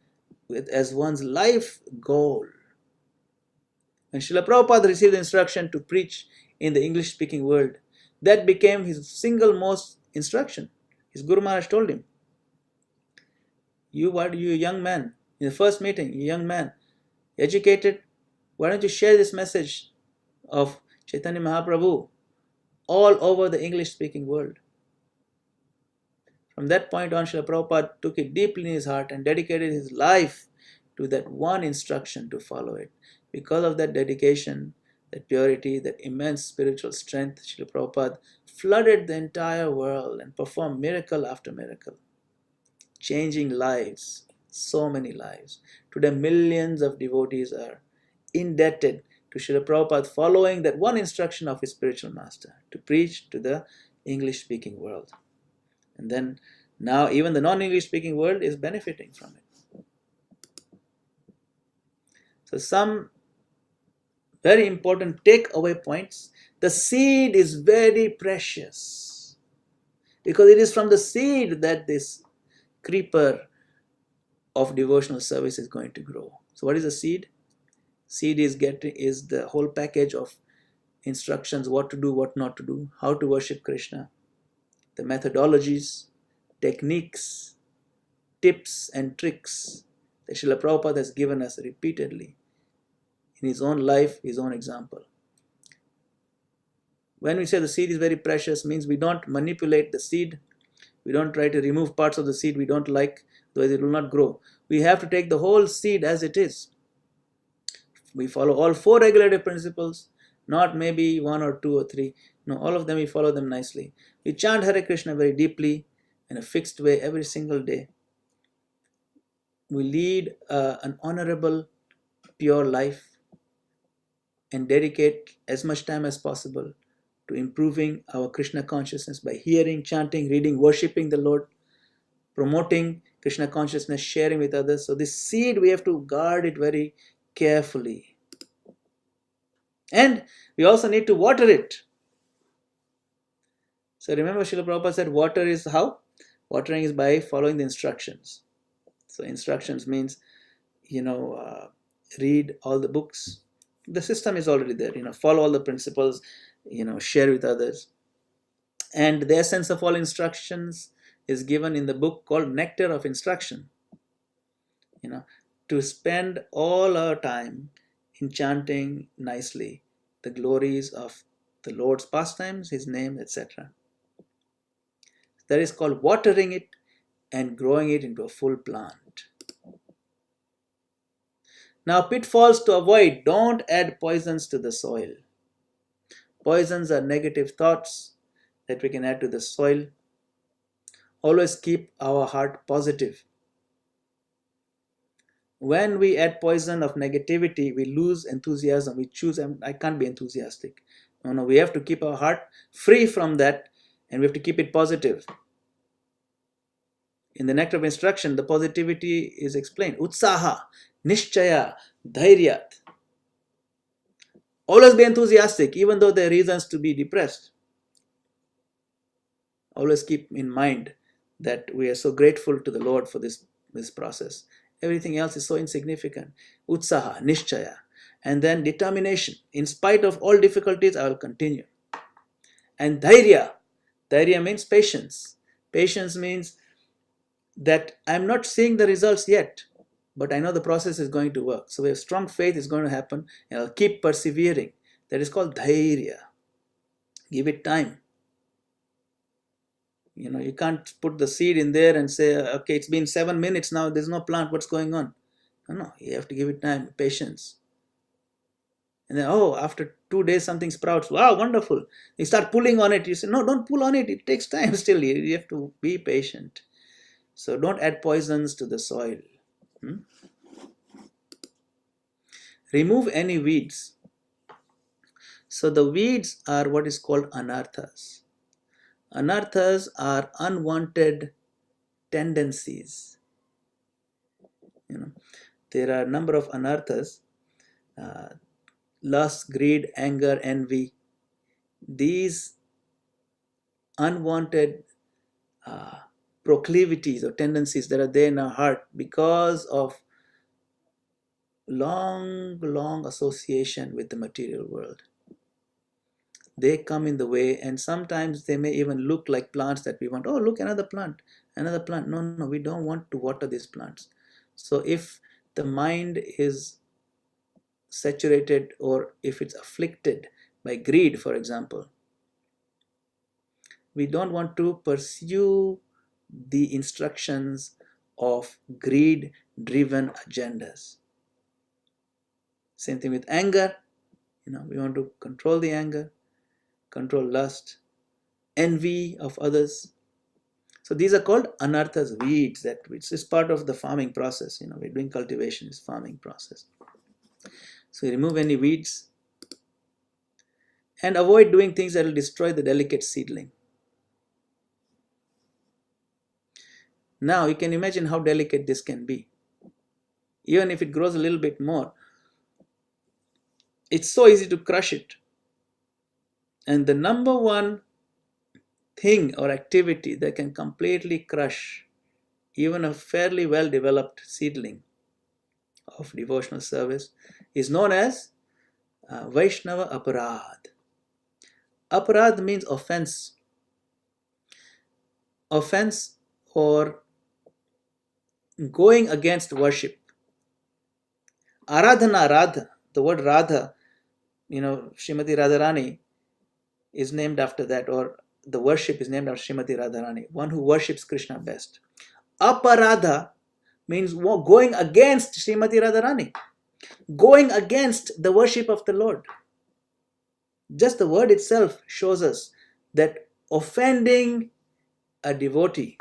as one's life goal. When Srila Prabhupada received the instruction to preach in the English-speaking world, that became his single most instruction. His Guru Maharaj told him, you young man, in the first meeting, you young man, educated, why don't you share this message of Chaitanya Mahaprabhu all over the English-speaking world? From that point on, Srila Prabhupada took it deeply in his heart and dedicated his life to that one instruction to follow it. Because of that dedication, that purity, that immense spiritual strength, Srila Prabhupada flooded the entire world and performed miracle after miracle. changing lives, so many lives. Today, millions of devotees are indebted to Srila Prabhupada following that one instruction of his spiritual master to preach to the English-speaking world. And then now even the non-English speaking world is benefiting from it. So some very important takeaway points. The seed is very precious because it is from the seed that this creeper of devotional service is going to grow. So what is a seed? Seed is the whole package of instructions, what to do, what not to do, how to worship Krishna, the methodologies, techniques, tips and tricks that Srila Prabhupada has given us repeatedly in his own life, his own example. When we say the seed is very precious, means we don't manipulate the seed. We don't try to remove parts of the seed we don't like, otherwise it will not grow. We have to take the whole seed as it is. We follow all 4 regulative principles, not maybe 1 or 2 or 3. No, all of them we follow them nicely. We chant Hare Krishna very deeply in a fixed way every single day. We lead an honorable, pure life and dedicate as much time as possible to improving our Krishna consciousness by hearing, chanting, reading, worshipping the Lord, promoting Krishna consciousness, sharing with others. So this seed, we have to guard it very carefully. And we also need to water it. So remember, Srila Prabhupada said water is how? Watering is by following the instructions. So instructions means, read all the books. The system is already there, follow all the principles, share with others. And the essence of all instructions is given in the book called Nectar of Instruction. To spend all our time in chanting nicely the glories of the Lord's pastimes, his name, etc. That is called watering it and growing it into a full plant. Now, pitfalls to avoid: don't add poisons to the soil. Poisons are negative thoughts that we can add to the soil. Always keep our heart positive. When we add poison of negativity, we lose enthusiasm. We choose, I can't be enthusiastic. No, we have to keep our heart free from that, and we have to keep it positive. In the Nectar of Instruction, the positivity is explained. Utsaha, Nishchaya, Dhairyat. Always be enthusiastic, even though there are reasons to be depressed. Always keep in mind that we are so grateful to the Lord for this process. Everything else is so insignificant. Utsaha, Nishchaya. And then determination. In spite of all difficulties, I will continue. And Dhairya. Dhairya means patience. Patience means that I'm not seeing the results yet, but I know the process is going to work. So we have strong faith is going to happen, and I'll keep persevering. That is called Dhairya. Give it time. You can't put the seed in there and say, okay, it's been 7 minutes now, there's no plant, what's going on? No, you have to give it time, patience. And then, after 2 days something sprouts. Wow, wonderful. You start pulling on it. You say, no, don't pull on it. It takes time still. You have to be patient. So don't add poisons to the soil. Remove any weeds. So the weeds are what is called anarthas. Anarthas are unwanted tendencies. There are a number of anarthas. Lust, greed, anger, envy. These unwanted proclivities or tendencies that are there in our heart because of long association with the material world. They come in the way, and sometimes they may even look like plants that we want. Oh, look, another plant. No, we don't want to water these plants. So if the mind is saturated, or if it's afflicted by greed, for example, we don't want to pursue the instructions of greed-driven agendas. Same thing with anger. We want to control the anger, control lust, envy of others. So these are called anarthas, weeds, which is part of the farming process. We're doing cultivation, is farming process. So you remove any weeds and avoid doing things that will destroy the delicate seedling. Now you can imagine how delicate this can be. Even if it grows a little bit more, it's so easy to crush it. And the number one thing or activity that can completely crush even a fairly well developed seedling of devotional service is known as Vaishnava Aparad. Aparad means offense. Offense or going against worship. Aradhana, Radha, the word Radha, Srimati Radharani is named after that, or the worship is named after Srimati Radharani, one who worships Krishna best. Aparadha means going against Srimati Radharani, going against the worship of the Lord. Just the word itself shows us that offending a devotee,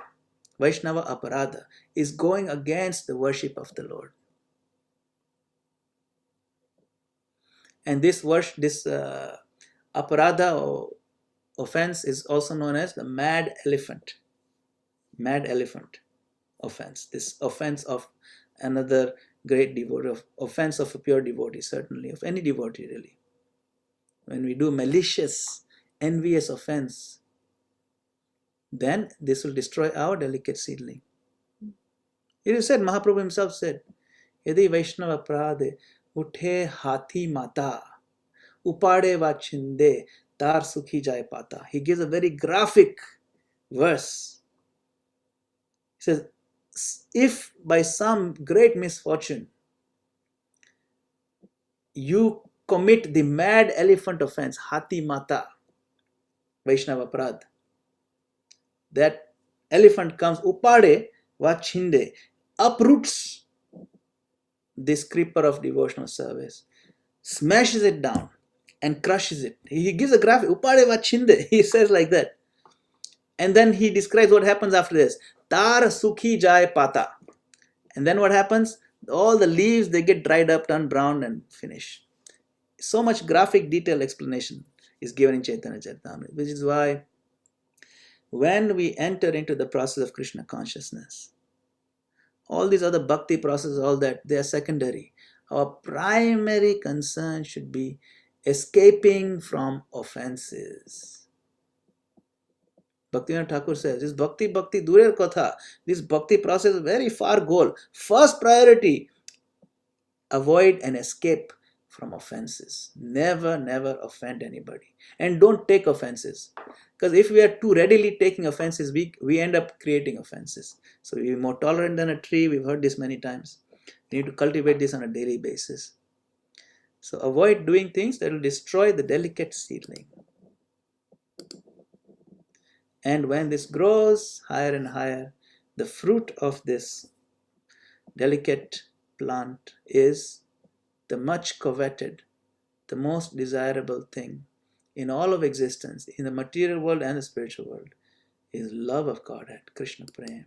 Vaishnava Aparadha, is going against the worship of the Lord. And this aparadha or offense is also known as the mad elephant offense. This offense of another great devotee, offense of a pure devotee, certainly of any devotee really. When we do malicious, envious offense, then this will destroy our delicate seedling. It is said, Mahaprabhu himself said, Yadi Vaishnava Prade Uthe Hathi Mata Upade va Chinde Tar Sukhi Jai Pata. He gives a very graphic verse. He says, if by some great misfortune you commit the mad elephant offense, Hathi Mata, Vaishnava Prad, that elephant comes, Upade va Chinde, uproots this creeper of devotional service, smashes it down and crushes it. He gives a graphic, Upade va Chinde, he says like that. And then he describes what happens after this. Tar Sukhi Jai Pata. And then what happens? All the leaves, they get dried up, turn brown and finish. So much graphic detailed explanation is given in Chaitanya Charitamrita, which is why when we enter into the process of Krishna consciousness, all these other bhakti processes, all that, they are secondary. Our primary concern should be escaping from offenses. Bhaktivinoda Thakur says, this bhakti durer kotha, this bhakti process is very far goal. First priority, avoid and escape from offenses. Never offend anybody. And don't take offenses. Because if we are too readily taking offenses, we end up creating offenses. So we are more tolerant than a tree. We've heard this many times. We need to cultivate this on a daily basis. So avoid doing things that will destroy the delicate seedling. And when this grows higher and higher, the fruit of this delicate plant is the much coveted, the most desirable thing in all of existence, in the material world and the spiritual world, is love of Godhead, Krishna Prem.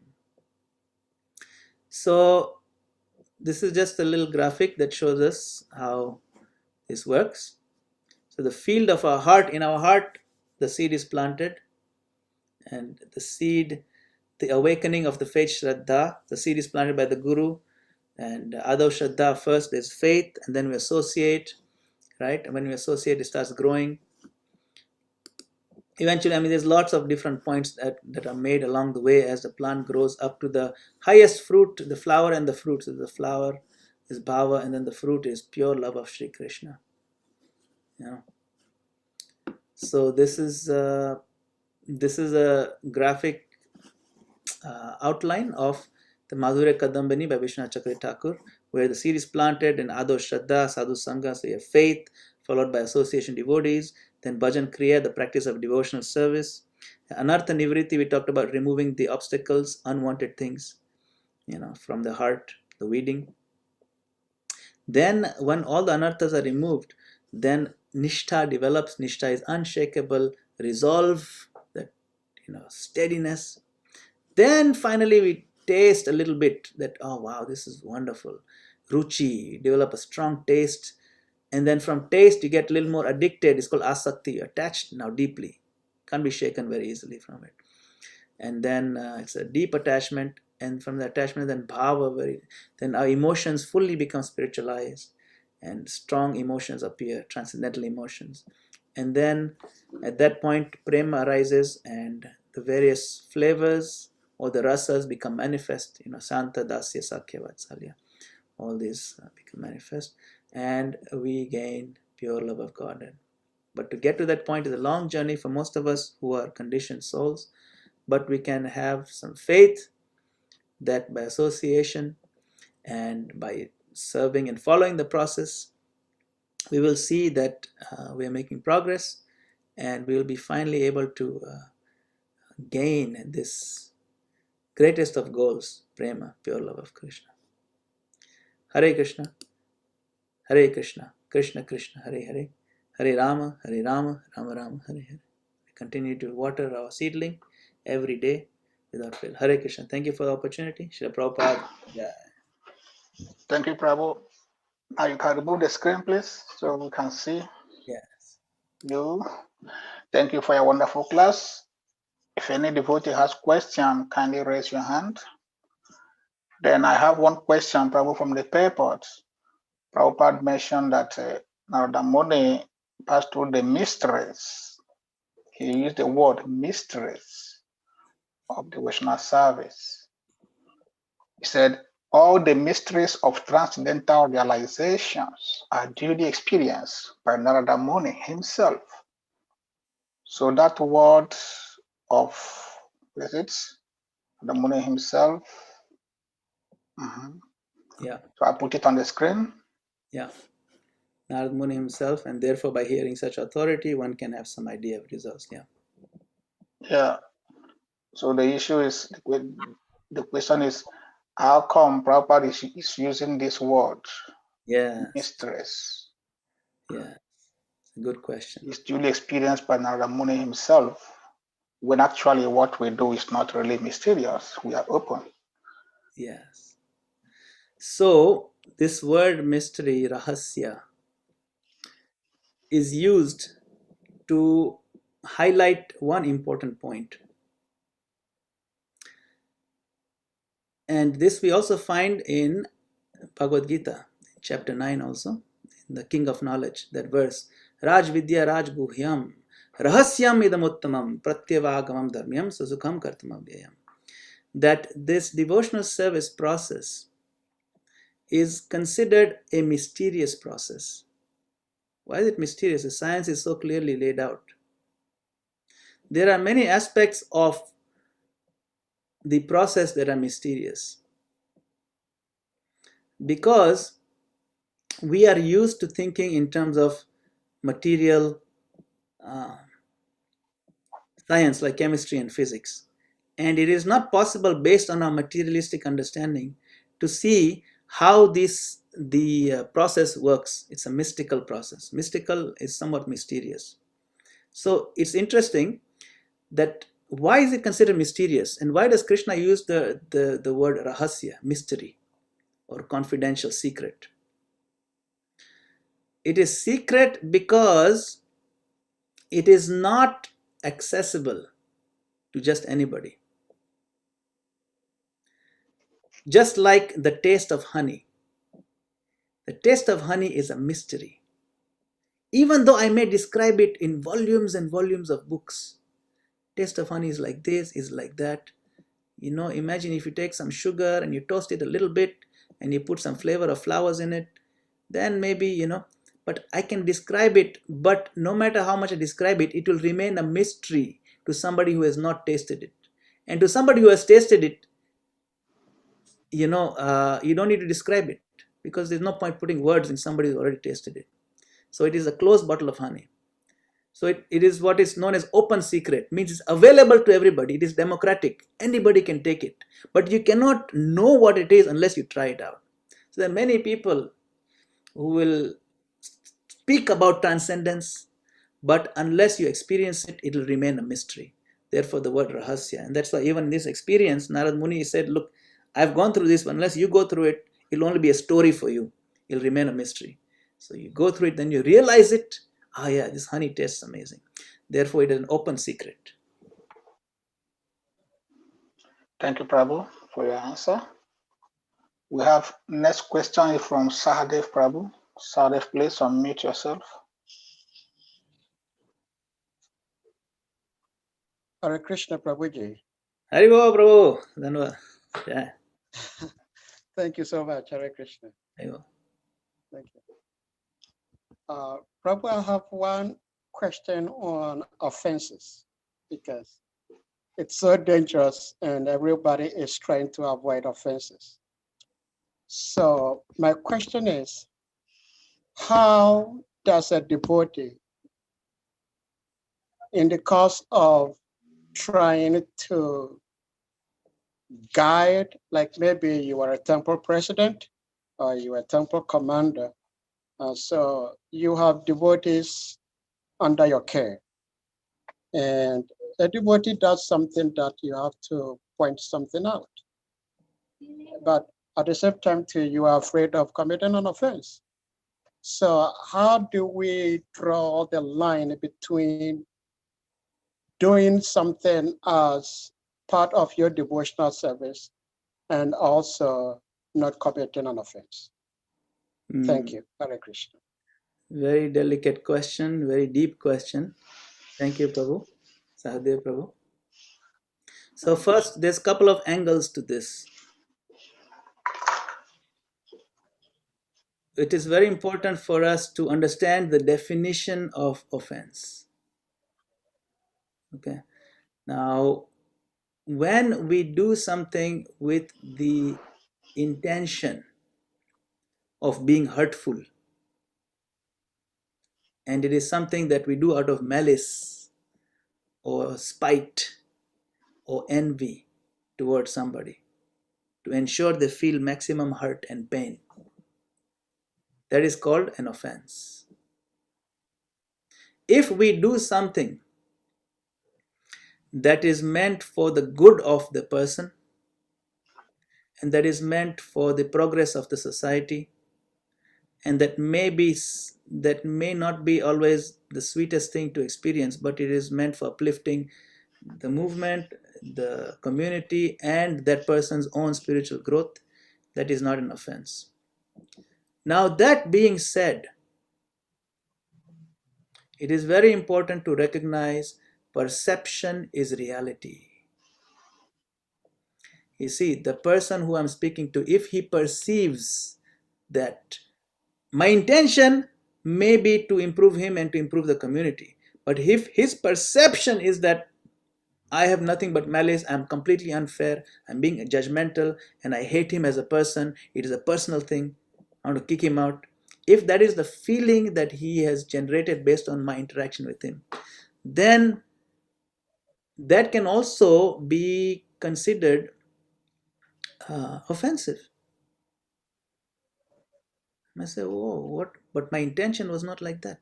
So this is just a little graphic that shows us how this works. So the field of our heart, in our heart, the seed is planted, and the seed, the awakening of the faith Shraddha, the seed is planted by the Guru, and Adav Shraddha, first there's faith, and then we associate, right? And when we associate, it starts growing. Eventually, there's lots of different points that are made along the way as the plant grows up to the highest fruit, the flower and the fruit. So the flower is bhava, and then the fruit is pure love of Sri Krishna. So this is a graphic outline of the Madhurya Kadambini by Vishwanath Chakravarti Thakur, where the seed is planted in Ado Shraddha, Sadhu Sangha, so you have faith, followed by association devotees, then Bhajan Kriya, the practice of devotional service. Anartha Nivritti, we talked about removing the obstacles, unwanted things, from the heart, the weeding. Then when all the anarthas are removed, then Nishtha develops. Nishtha is unshakable resolve, that steadiness. Then finally we taste a little bit that, oh wow, this is wonderful. Ruchi, develop a strong taste. And then from taste, you get a little more addicted. It's called asakti. You're attached now deeply. Can't be shaken very easily from it. And then it's a deep attachment. And from the attachment, then bhava, then our emotions fully become spiritualized. And strong emotions appear, transcendental emotions. And then at that point, prema arises and the various flavors or the rasas become manifest. Santa, dasya, sakya, vatsalya. All these become manifest. And we gain pure love of God. But to get to that point is a long journey for most of us who are conditioned souls. But we can have some faith that by association and by serving and following the process, we will see that we are making progress and we will be finally able to gain this greatest of goals, prema, pure love of Krishna. Hare Krishna, Hare Krishna, Krishna Krishna, Hare Hare, Hare Rama, Rama Rama, Hare Hare. We continue to water our seedling every day without fail. Hare Krishna. Thank you for the opportunity. Srila Prabhupada. Yeah. Thank you, Prabhu. Now you can remove the screen, please, so we can see Yes. you. Thank you for your wonderful class. If any devotee has question, kindly raise your hand. Then I have one question, Prabhu, from the purport. Prabhupada mentioned that Narada Muni passed through the mysteries. He used the word mysteries of the Vaishnava service. He said, all the mysteries of transcendental realizations are duly experienced by Narada Muni himself. So that word of, what is it? The Muni himself. Yeah. So I put it on the screen. Yeah. Narad Muni himself, and therefore by hearing such authority, one can have some idea of results. Yeah. Yeah. So the issue is, the question is, how come Prabhupada is using this word, mysteries? Yeah. Good question. It's duly experienced by Narada Muni himself, when actually what we do is not really mysterious. We are open. Yes. So this word mystery, rahasya, is used to highlight one important point. And this we also find in Bhagavad Gita, chapter 9 also, in the King of Knowledge, that verse, Raj Vidya Raj Guhyam, Rahasyam idamuttamam, Pratyavagamam dharmyam, Susukham kartamabhyayam. That this devotional service process is considered a mysterious process. Why is it mysterious? The science is so clearly laid out. There are many aspects of the process that are mysterious because we are used to thinking in terms of material science like chemistry and physics. And it is not possible based on our materialistic understanding to see how the process works. It's a mystical process. Mystical is somewhat mysterious. So it's interesting that why is it considered mysterious, and why does Krishna use the word rahasya, mystery, or confidential secret? It is secret because it is not accessible to just anybody. Just like the taste of honey. The taste of honey is a mystery. Even though I may describe it in volumes and volumes of books, taste of honey is like this, is like that. Imagine if you take some sugar and you toast it a little bit and you put some flavor of flowers in it, then maybe, but I can describe it, but no matter how much I describe it, it will remain a mystery to somebody who has not tasted it. And to somebody who has tasted it, you don't need to describe it because there's no point putting words in somebody who's already tasted it. So it is a closed bottle of honey. So it is what is known as open secret, means it's available to everybody. It is democratic. Anybody can take it. But you cannot know what it is unless you try it out. So there are many people who will speak about transcendence, but unless you experience it, it will remain a mystery. Therefore, the word rahasya. And that's why even in this experience, Narad Muni said, look, I've gone through this, but unless you go through it, it'll only be a story for you. It'll remain a mystery. So you go through it, then you realize it. Ah, yeah, this honey tastes amazing. Therefore, it is an open secret. Thank you, Prabhu, for your answer. We have next question from Sahadev Prabhu. Sahadev, please unmute yourself. Hare Krishna, Prabhuji. Haribo, Prabhu. Dhanwad. Yeah. Thank you so much, Hare Krishna. Haribo. Thank you. Prabhu, I have one question on offenses because it's so dangerous and everybody is trying to avoid offenses. So my question is, how does a devotee, in the course of trying to guide, like maybe you are a temple president or you are a temple commander, so you have devotees under your care, and a devotee does something that you have to point something out. But at the same time, too, you are afraid of committing an offense. So how do we draw the line between doing something as part of your devotional service and also not committing an offense? Thank you. Hare Krishna. Very delicate question, very deep question. Thank you, Prabhu. Sahadev Prabhu. So first, there's a couple of angles to this. It is very important for us to understand the definition of offense. Okay. Now, when we do something with the intention of being hurtful, and it is something that we do out of malice or spite or envy towards somebody to ensure they feel maximum hurt and pain, that is called an offense. If we do something that is meant for the good of the person and that is meant for the progress of the society, and that may not be always the sweetest thing to experience, but it is meant for uplifting the movement, the community, and that person's own spiritual growth, that is not an offense. Now, that being said, it is very important to recognize perception is reality. You see, the person who I'm speaking to, if he perceives that my intention may be to improve him and to improve the community, but if his perception is that I have nothing but malice, I'm completely unfair, I'm being judgmental, and I hate him as a person, it is a personal thing, I want to kick him out. If that is the feeling that he has generated based on my interaction with him, then that can also be considered offensive. I say, oh, what? But my intention was not like that.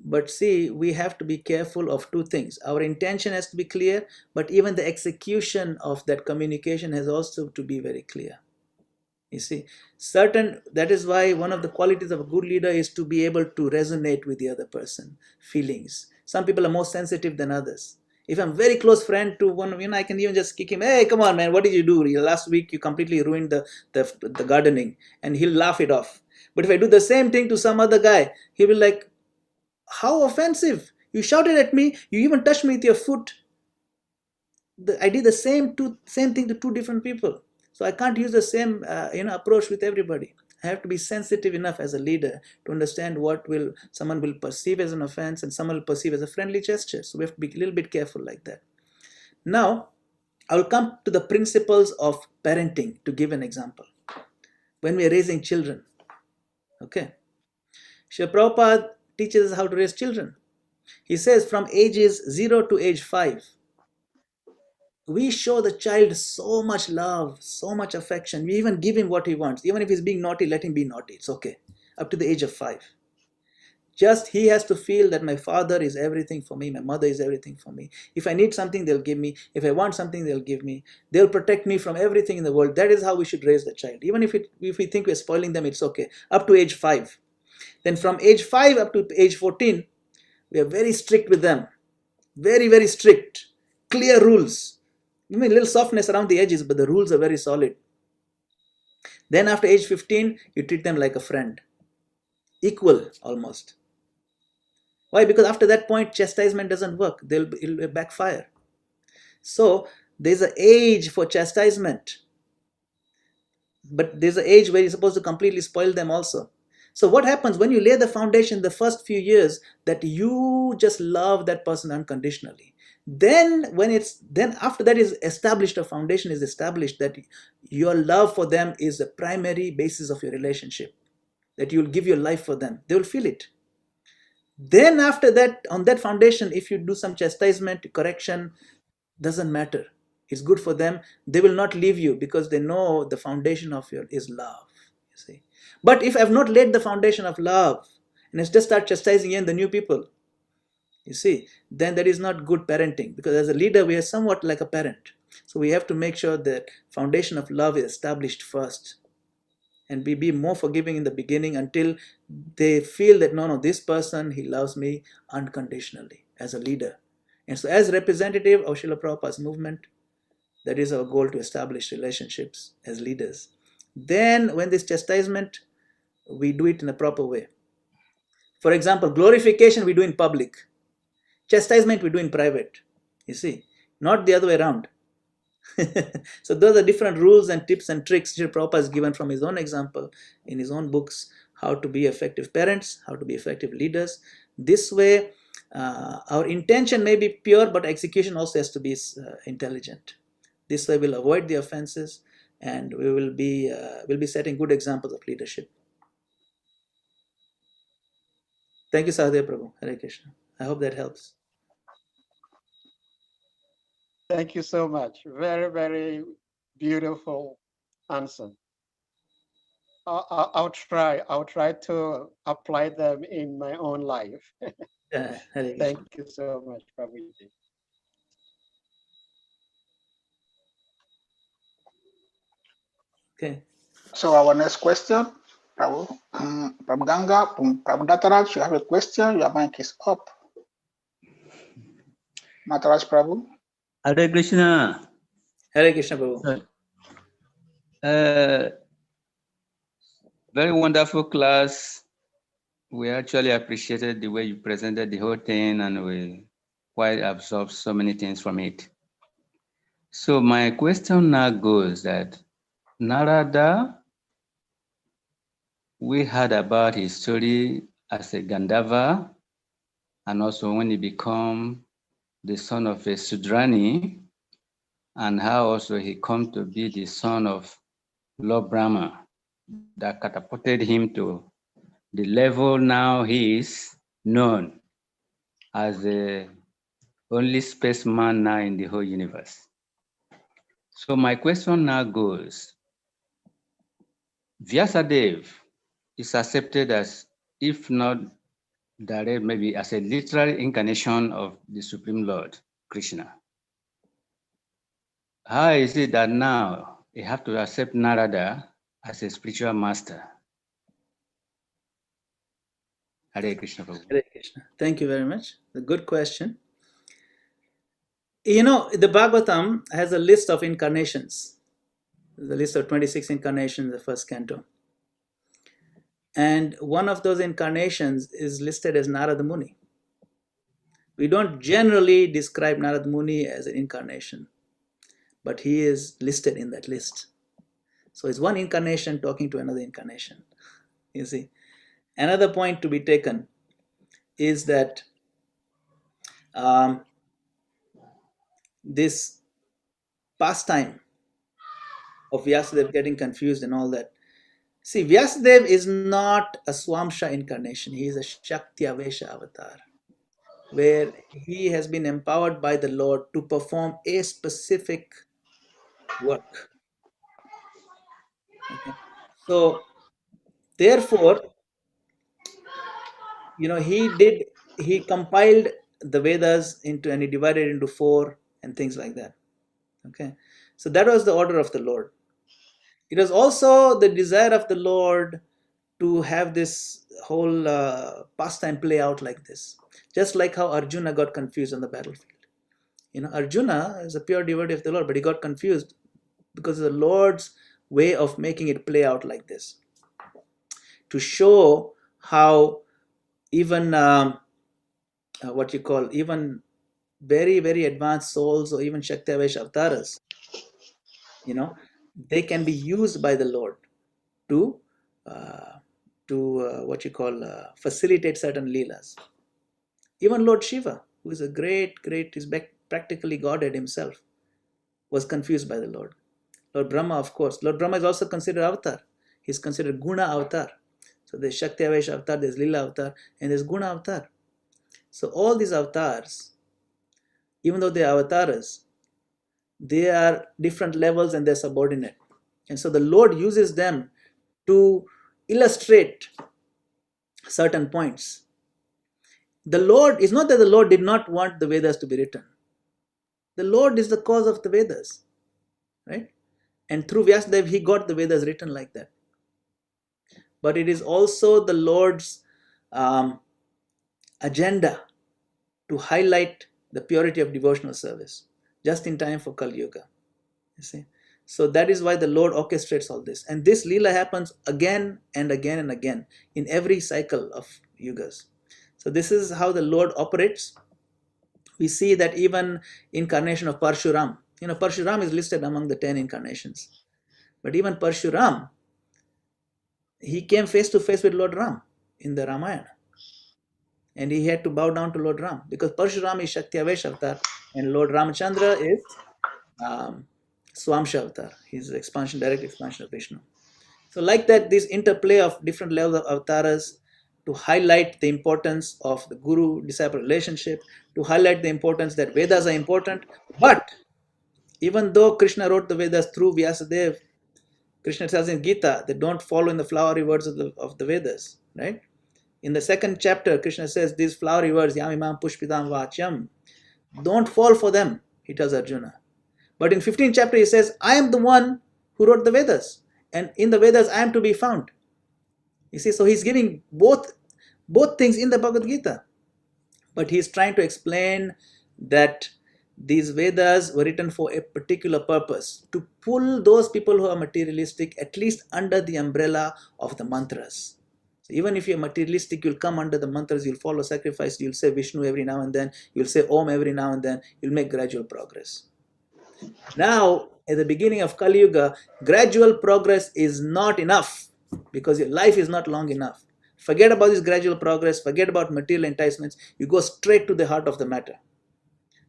But see, we have to be careful of two things. Our intention has to be clear, but even the execution of that communication has also to be very clear. You see, that is why one of the qualities of a good leader is to be able to resonate with the other person, feelings. Some people are more sensitive than others. If I'm very close friend to one, I can even just kick him. Hey, come on, man, what did you do? Last week you completely ruined the gardening, and he'll laugh it off. But if I do the same thing to some other guy, he'll be like, how offensive! You shouted at me. You even touched me with your foot. I did the same thing to two different people. So I can't use the same approach with everybody. I have to be sensitive enough as a leader to understand what someone will perceive as an offense and someone will perceive as a friendly gesture. So we have to be a little bit careful like that. Now, I will come to the principles of parenting to give an example. When we are raising children, okay, Srila Prabhupada teaches us how to raise children. He says from ages 0 to age 5, we show the child so much love, so much affection. We even give him what he wants. Even if he's being naughty, let him be naughty. It's okay. Up to the age of 5. Just he has to feel that my father is everything for me, my mother is everything for me. If I need something, they'll give me. If I want something, they'll give me. They'll protect me from everything in the world. That is how we should raise the child. Even if we think we're spoiling them, it's okay. Up to age 5. Then from age 5 up to age 14, we are very strict with them. Very, very strict. Clear rules. I mean, a little softness around the edges, but the rules are very solid. Then after age 15, you treat them like a friend. Equal almost. Why? Because after that point, chastisement doesn't work. It'll backfire. So there's an age for chastisement, but there's an age where you're supposed to completely spoil them also. So what happens when you lay the foundation the first few years that you just love that person unconditionally? Then after that is established, a foundation is established that your love for them is the primary basis of your relationship, that you'll give your life for them. They will feel it. Then after that, on that foundation, if you do some chastisement, correction, doesn't matter. It's good for them. They will not leave you because they know the foundation of your is love. You see. But if I've not laid the foundation of love and it's just start chastising the new people, you see, then that is not good parenting, because as a leader we are somewhat like a parent. So we have to make sure that foundation of love is established first, and be more forgiving in the beginning until they feel that no, this person, he loves me unconditionally as a leader. And so as representative of Srila Prabhupada's movement, that is our goal, to establish relationships as leaders. Then when this chastisement, we do it in a proper way. For example, glorification we do in public. Chastisement we do in private. You see, not the other way around. So those are different rules and tips and tricks Srila Prabhupada has given from his own example in his own books, how to be effective parents, how to be effective leaders. This way, our intention may be pure, but execution also has to be intelligent. This way we'll avoid the offenses, and we'll be setting good examples of leadership. Thank you, Sahadev Prabhu. Hare Krishna. I hope that helps. Thank you so much. Very, very beautiful answer. I'll try to apply them in my own life. Thank you so much, Prabhuji. Okay. So our next question, Prabhu, Prabhu Ganga, Prabhu Nataraj, you have a question, your mic is up. Nataraj Prabhu. Hare Krishna. Hare Krishna, Prabhu. Very wonderful class. We actually appreciated the way you presented the whole thing, and we quite absorbed so many things from it. So my question now goes that Narada, we heard about his story as a Gandharva, and also when he became the son of a Sudrani, and how also he come to be the son of Lord Brahma, that catapulted him to the level now he is known as the only spaceman now in the whole universe. So my question now goes, Vyasadeva is accepted as, if not direct, maybe as a literal incarnation of the Supreme Lord, Krishna. How is it that now you have to accept Narada as a spiritual master? Hare Krishna, Prabhu. Hare Krishna. Thank you very much. A good question. You know, the Bhagavatam has a list of incarnations. There's a list of 26 incarnations in the first canto. And one of those incarnations is listed as Narada Muni. We don't generally describe Narada Muni as an incarnation, but he is listed in that list. So it's one incarnation talking to another incarnation. You see. Another point to be taken is that this pastime of Vyasadeva getting confused and all that. See, Vyasadeva is not a Swamsha incarnation. He is a Shakti Avesha avatar, where he has been empowered by the Lord to perform a specific work. Okay. So, therefore, he compiled the Vedas into, and he divided into four and things like that. Okay, so that was the order of the Lord. It was also the desire of the Lord to have this whole pastime play out like this, just like how Arjuna got confused on the battlefield. Arjuna is a pure devotee of the Lord, but he got confused because of the Lord's way of making it play out like this, to show how even even very, very advanced souls, or even Shakti-Avesh avatars, they can be used by the Lord to uh, facilitate certain leelas. Even Lord Shiva, who is a great, is practically Godhead himself, was confused by the Lord. Lord Brahma, of course. Lord Brahma is also considered avatar. He's considered Guna avatar. So there's Shakti Avesh avatar, there's Lila avatar, and there's Guna avatar. So all these avatars, even though they are avatars, they are different levels and they're subordinate. And so the Lord uses them to illustrate certain points. The Lord is not that the Lord did not want the Vedas to be written. The Lord is the cause of the Vedas, right? And through Vyasadeva, he got the Vedas written like that. But it is also the Lord's agenda to highlight the purity of devotional service just in time for Kali Yuga. You see? So that is why the Lord orchestrates all this. And this Leela happens again and again and again in every cycle of yugas. So this is how the Lord operates. We see that even incarnation of Parshuram. Parshuram is listed among the 10 incarnations. But even Parshuram, he came face to face with Lord Ram in the Ramayana. And he had to bow down to Lord Ram, because Parshuram is Shakti Avesh avatar and Lord Ramachandra is Swamsha avatar. He's direct expansion of Vishnu. So like that, this interplay of different levels of avatars to highlight the importance of the guru-disciple relationship, to highlight the importance that Vedas are important. But even though Krishna wrote the Vedas through Vyasadeva, Krishna tells in Gita that don't follow in the flowery words of the Vedas, right? In the second chapter, Krishna says these flowery words, Yamimam Pushpitam Vachyam, don't fall for them, he tells Arjuna. But in 15th chapter, he says, I am the one who wrote the Vedas, and in the Vedas I am to be found. You see, so he's giving both things in the Bhagavad Gita. But he's trying to explain that these Vedas were written for a particular purpose, to pull those people who are materialistic at least under the umbrella of the mantras. So even if you're materialistic, you'll come under the mantras, you'll follow sacrifice, you'll say Vishnu every now and then, you'll say Om every now and then, you'll make gradual progress. Now, at the beginning of Kali Yuga, gradual progress is not enough, because your life is not long enough. Forget about this gradual progress, forget about material enticements, you go straight to the heart of the matter.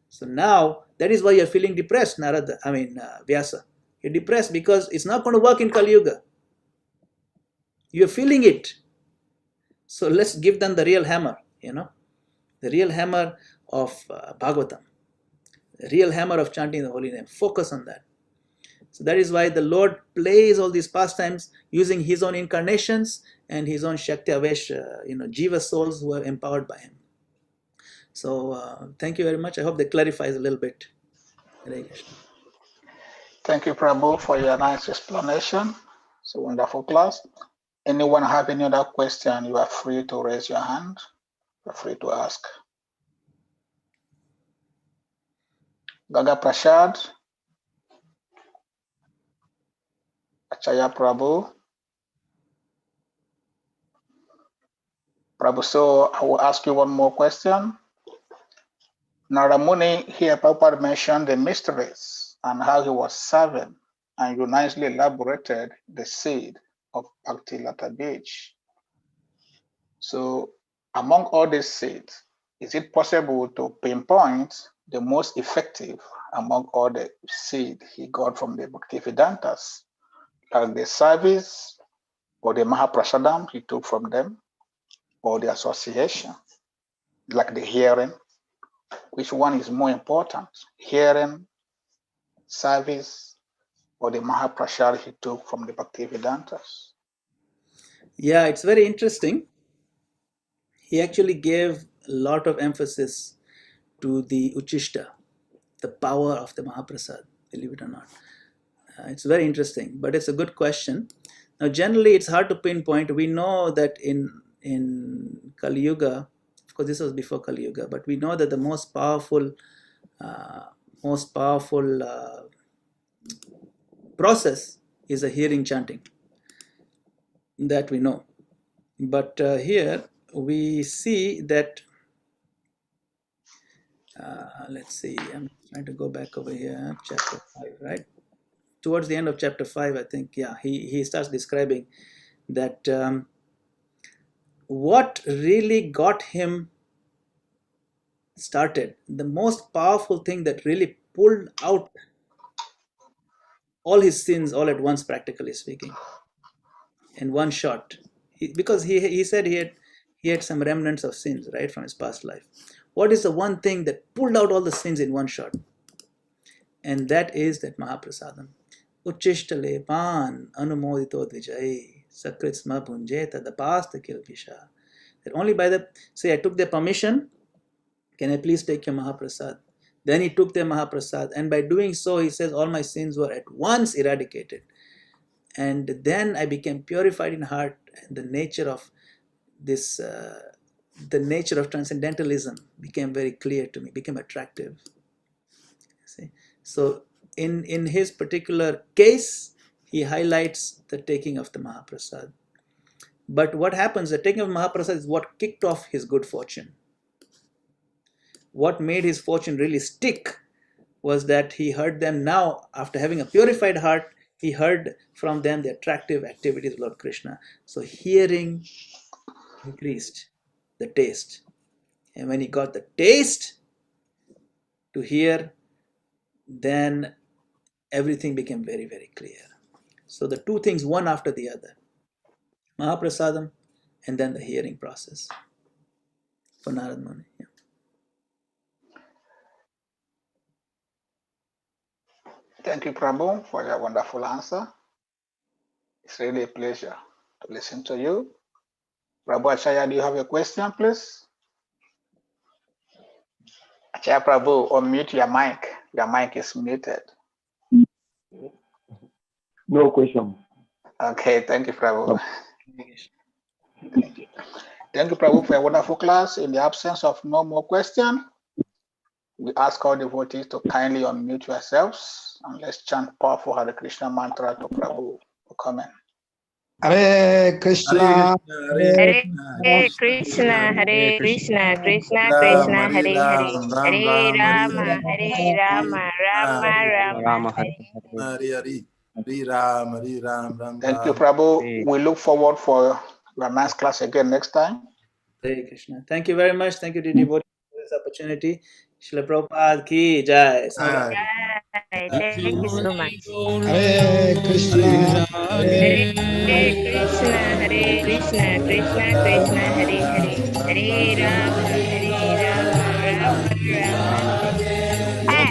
So now, that is why you're feeling depressed, Vyasa. You're depressed because it's not going to work in Kali Yuga. You're feeling it. So let's give them the real hammer, the real hammer of Bhagavatam, the real hammer of chanting the holy name. Focus on that. So that is why the Lord plays all these pastimes using his own incarnations and his own Shakti Avesh, Jiva souls who are empowered by him. So thank you very much. I hope that clarifies a little bit. Hare Krishna. Thank you, Prabhu, for your nice explanation. It's a wonderful class. Anyone have any other question, you are free to raise your hand. You're free to ask. Gaga Prashad, Achaya Prabhu. Prabhu, so I will ask you one more question. Naramuni here, Prabhupada mentioned the mysteries and how he was serving, and you nicely elaborated the seed of Bhakti Lata Beach. So among all these seeds, is it possible to pinpoint the most effective among all the seed he got from the Bhaktivedantas, like the service or the Mahaprasadam he took from them, or the association, like the hearing? Which one is more important, hearing, service, or the Mahaprasad he took from the Bhaktivedantas? Yeah, it's very interesting. he actually gave a lot of emphasis to the Uchishta, the power of the Mahaprasad, believe it or not. It's very interesting, but it's a good question. Now, generally, it's hard to pinpoint. We know that in Kali Yuga, of course, this was before Kali Yuga, but we know that the most powerful process is a hearing chanting. That we know. But here we see that, let's see, I'm trying to go back over here, chapter 5, right? Towards the end of chapter 5, I think, yeah, he starts describing that what really got him started, the most powerful thing that really pulled out all his sins all at once, practically speaking, in one shot. Because he said he had some remnants of sins, right, from his past life. What is the one thing that pulled out all the sins in one shot? And that is that Mahaprasadam. Uchishtale pan anumodito dvijay sakritsma punjeta dapasta kilpisha. That only by the, say I took their permission, can I please take your Mahaprasad? Then he took their Mahaprasad, and by doing so, he says, all my sins were at once eradicated. And then I became purified in heart, and the nature of this, the nature of transcendentalism became very clear to me, became attractive. See? So in his particular case, he highlights the taking of the Mahaprasad. But what happens, the taking of Mahaprasad is what kicked off his good fortune. What made his fortune really stick was that he heard them now, after having a purified heart, he heard from them the attractive activities of Lord Krishna. So hearing increased the taste. And when he got the taste to hear, then everything became very, very clear. So the two things, one after the other. Mahaprasadam and then the hearing process for Narad Muni. Yeah. Thank you, Prabhu, for your wonderful answer. It's really a pleasure to listen to you. Prabhu Acharya, do you have a question, please? Acharya Prabhu, unmute your mic. Your mic is muted. No question. Okay, thank you, Prabhu. Thank you, Prabhu, for a wonderful class. In the absence of no more questions, we ask all devotees to kindly unmute yourselves and let's chant powerful Hare Krishna mantra to Prabhu for comment. Hare Krishna, Hare Krishna, Hare Krishna, Krishna Krishna, Hare Hare, Hare Rama, Rama Rama, Hare. Thank you, Prabhu. We look forward for your nice class again next time. Hare Krishna. Thank you very much. Thank you to devotees for this opportunity. Srila Prabhupada ki jai. Thank you so much. Hare Krishna, Hare Krishna, Hare Krishna, Krishna Krishna, Hare Hare, Hare Rama, Rama Rama. Hey,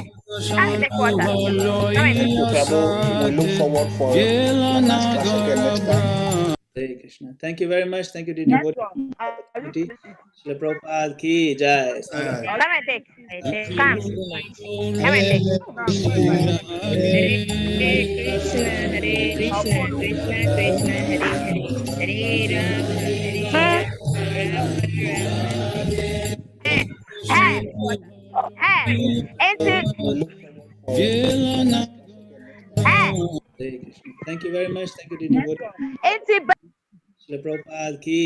come and take water. Come and Thank you, Prabhu. We look forward for your nice class again next time. Hare Krishna. Thank you very much. Thank you to devotees for this opportunity. Srila Prabhupada ki jai. Come and take. Come. Come and take. Hare Krishna, Hare Krishna, Krishna Krishna, Hare Hare, Hare Rama, Rama. Hey, enter. Hey, Hare Krishna. Thank you very much. Thank you to devotees. enter. Srila Prabhupada ki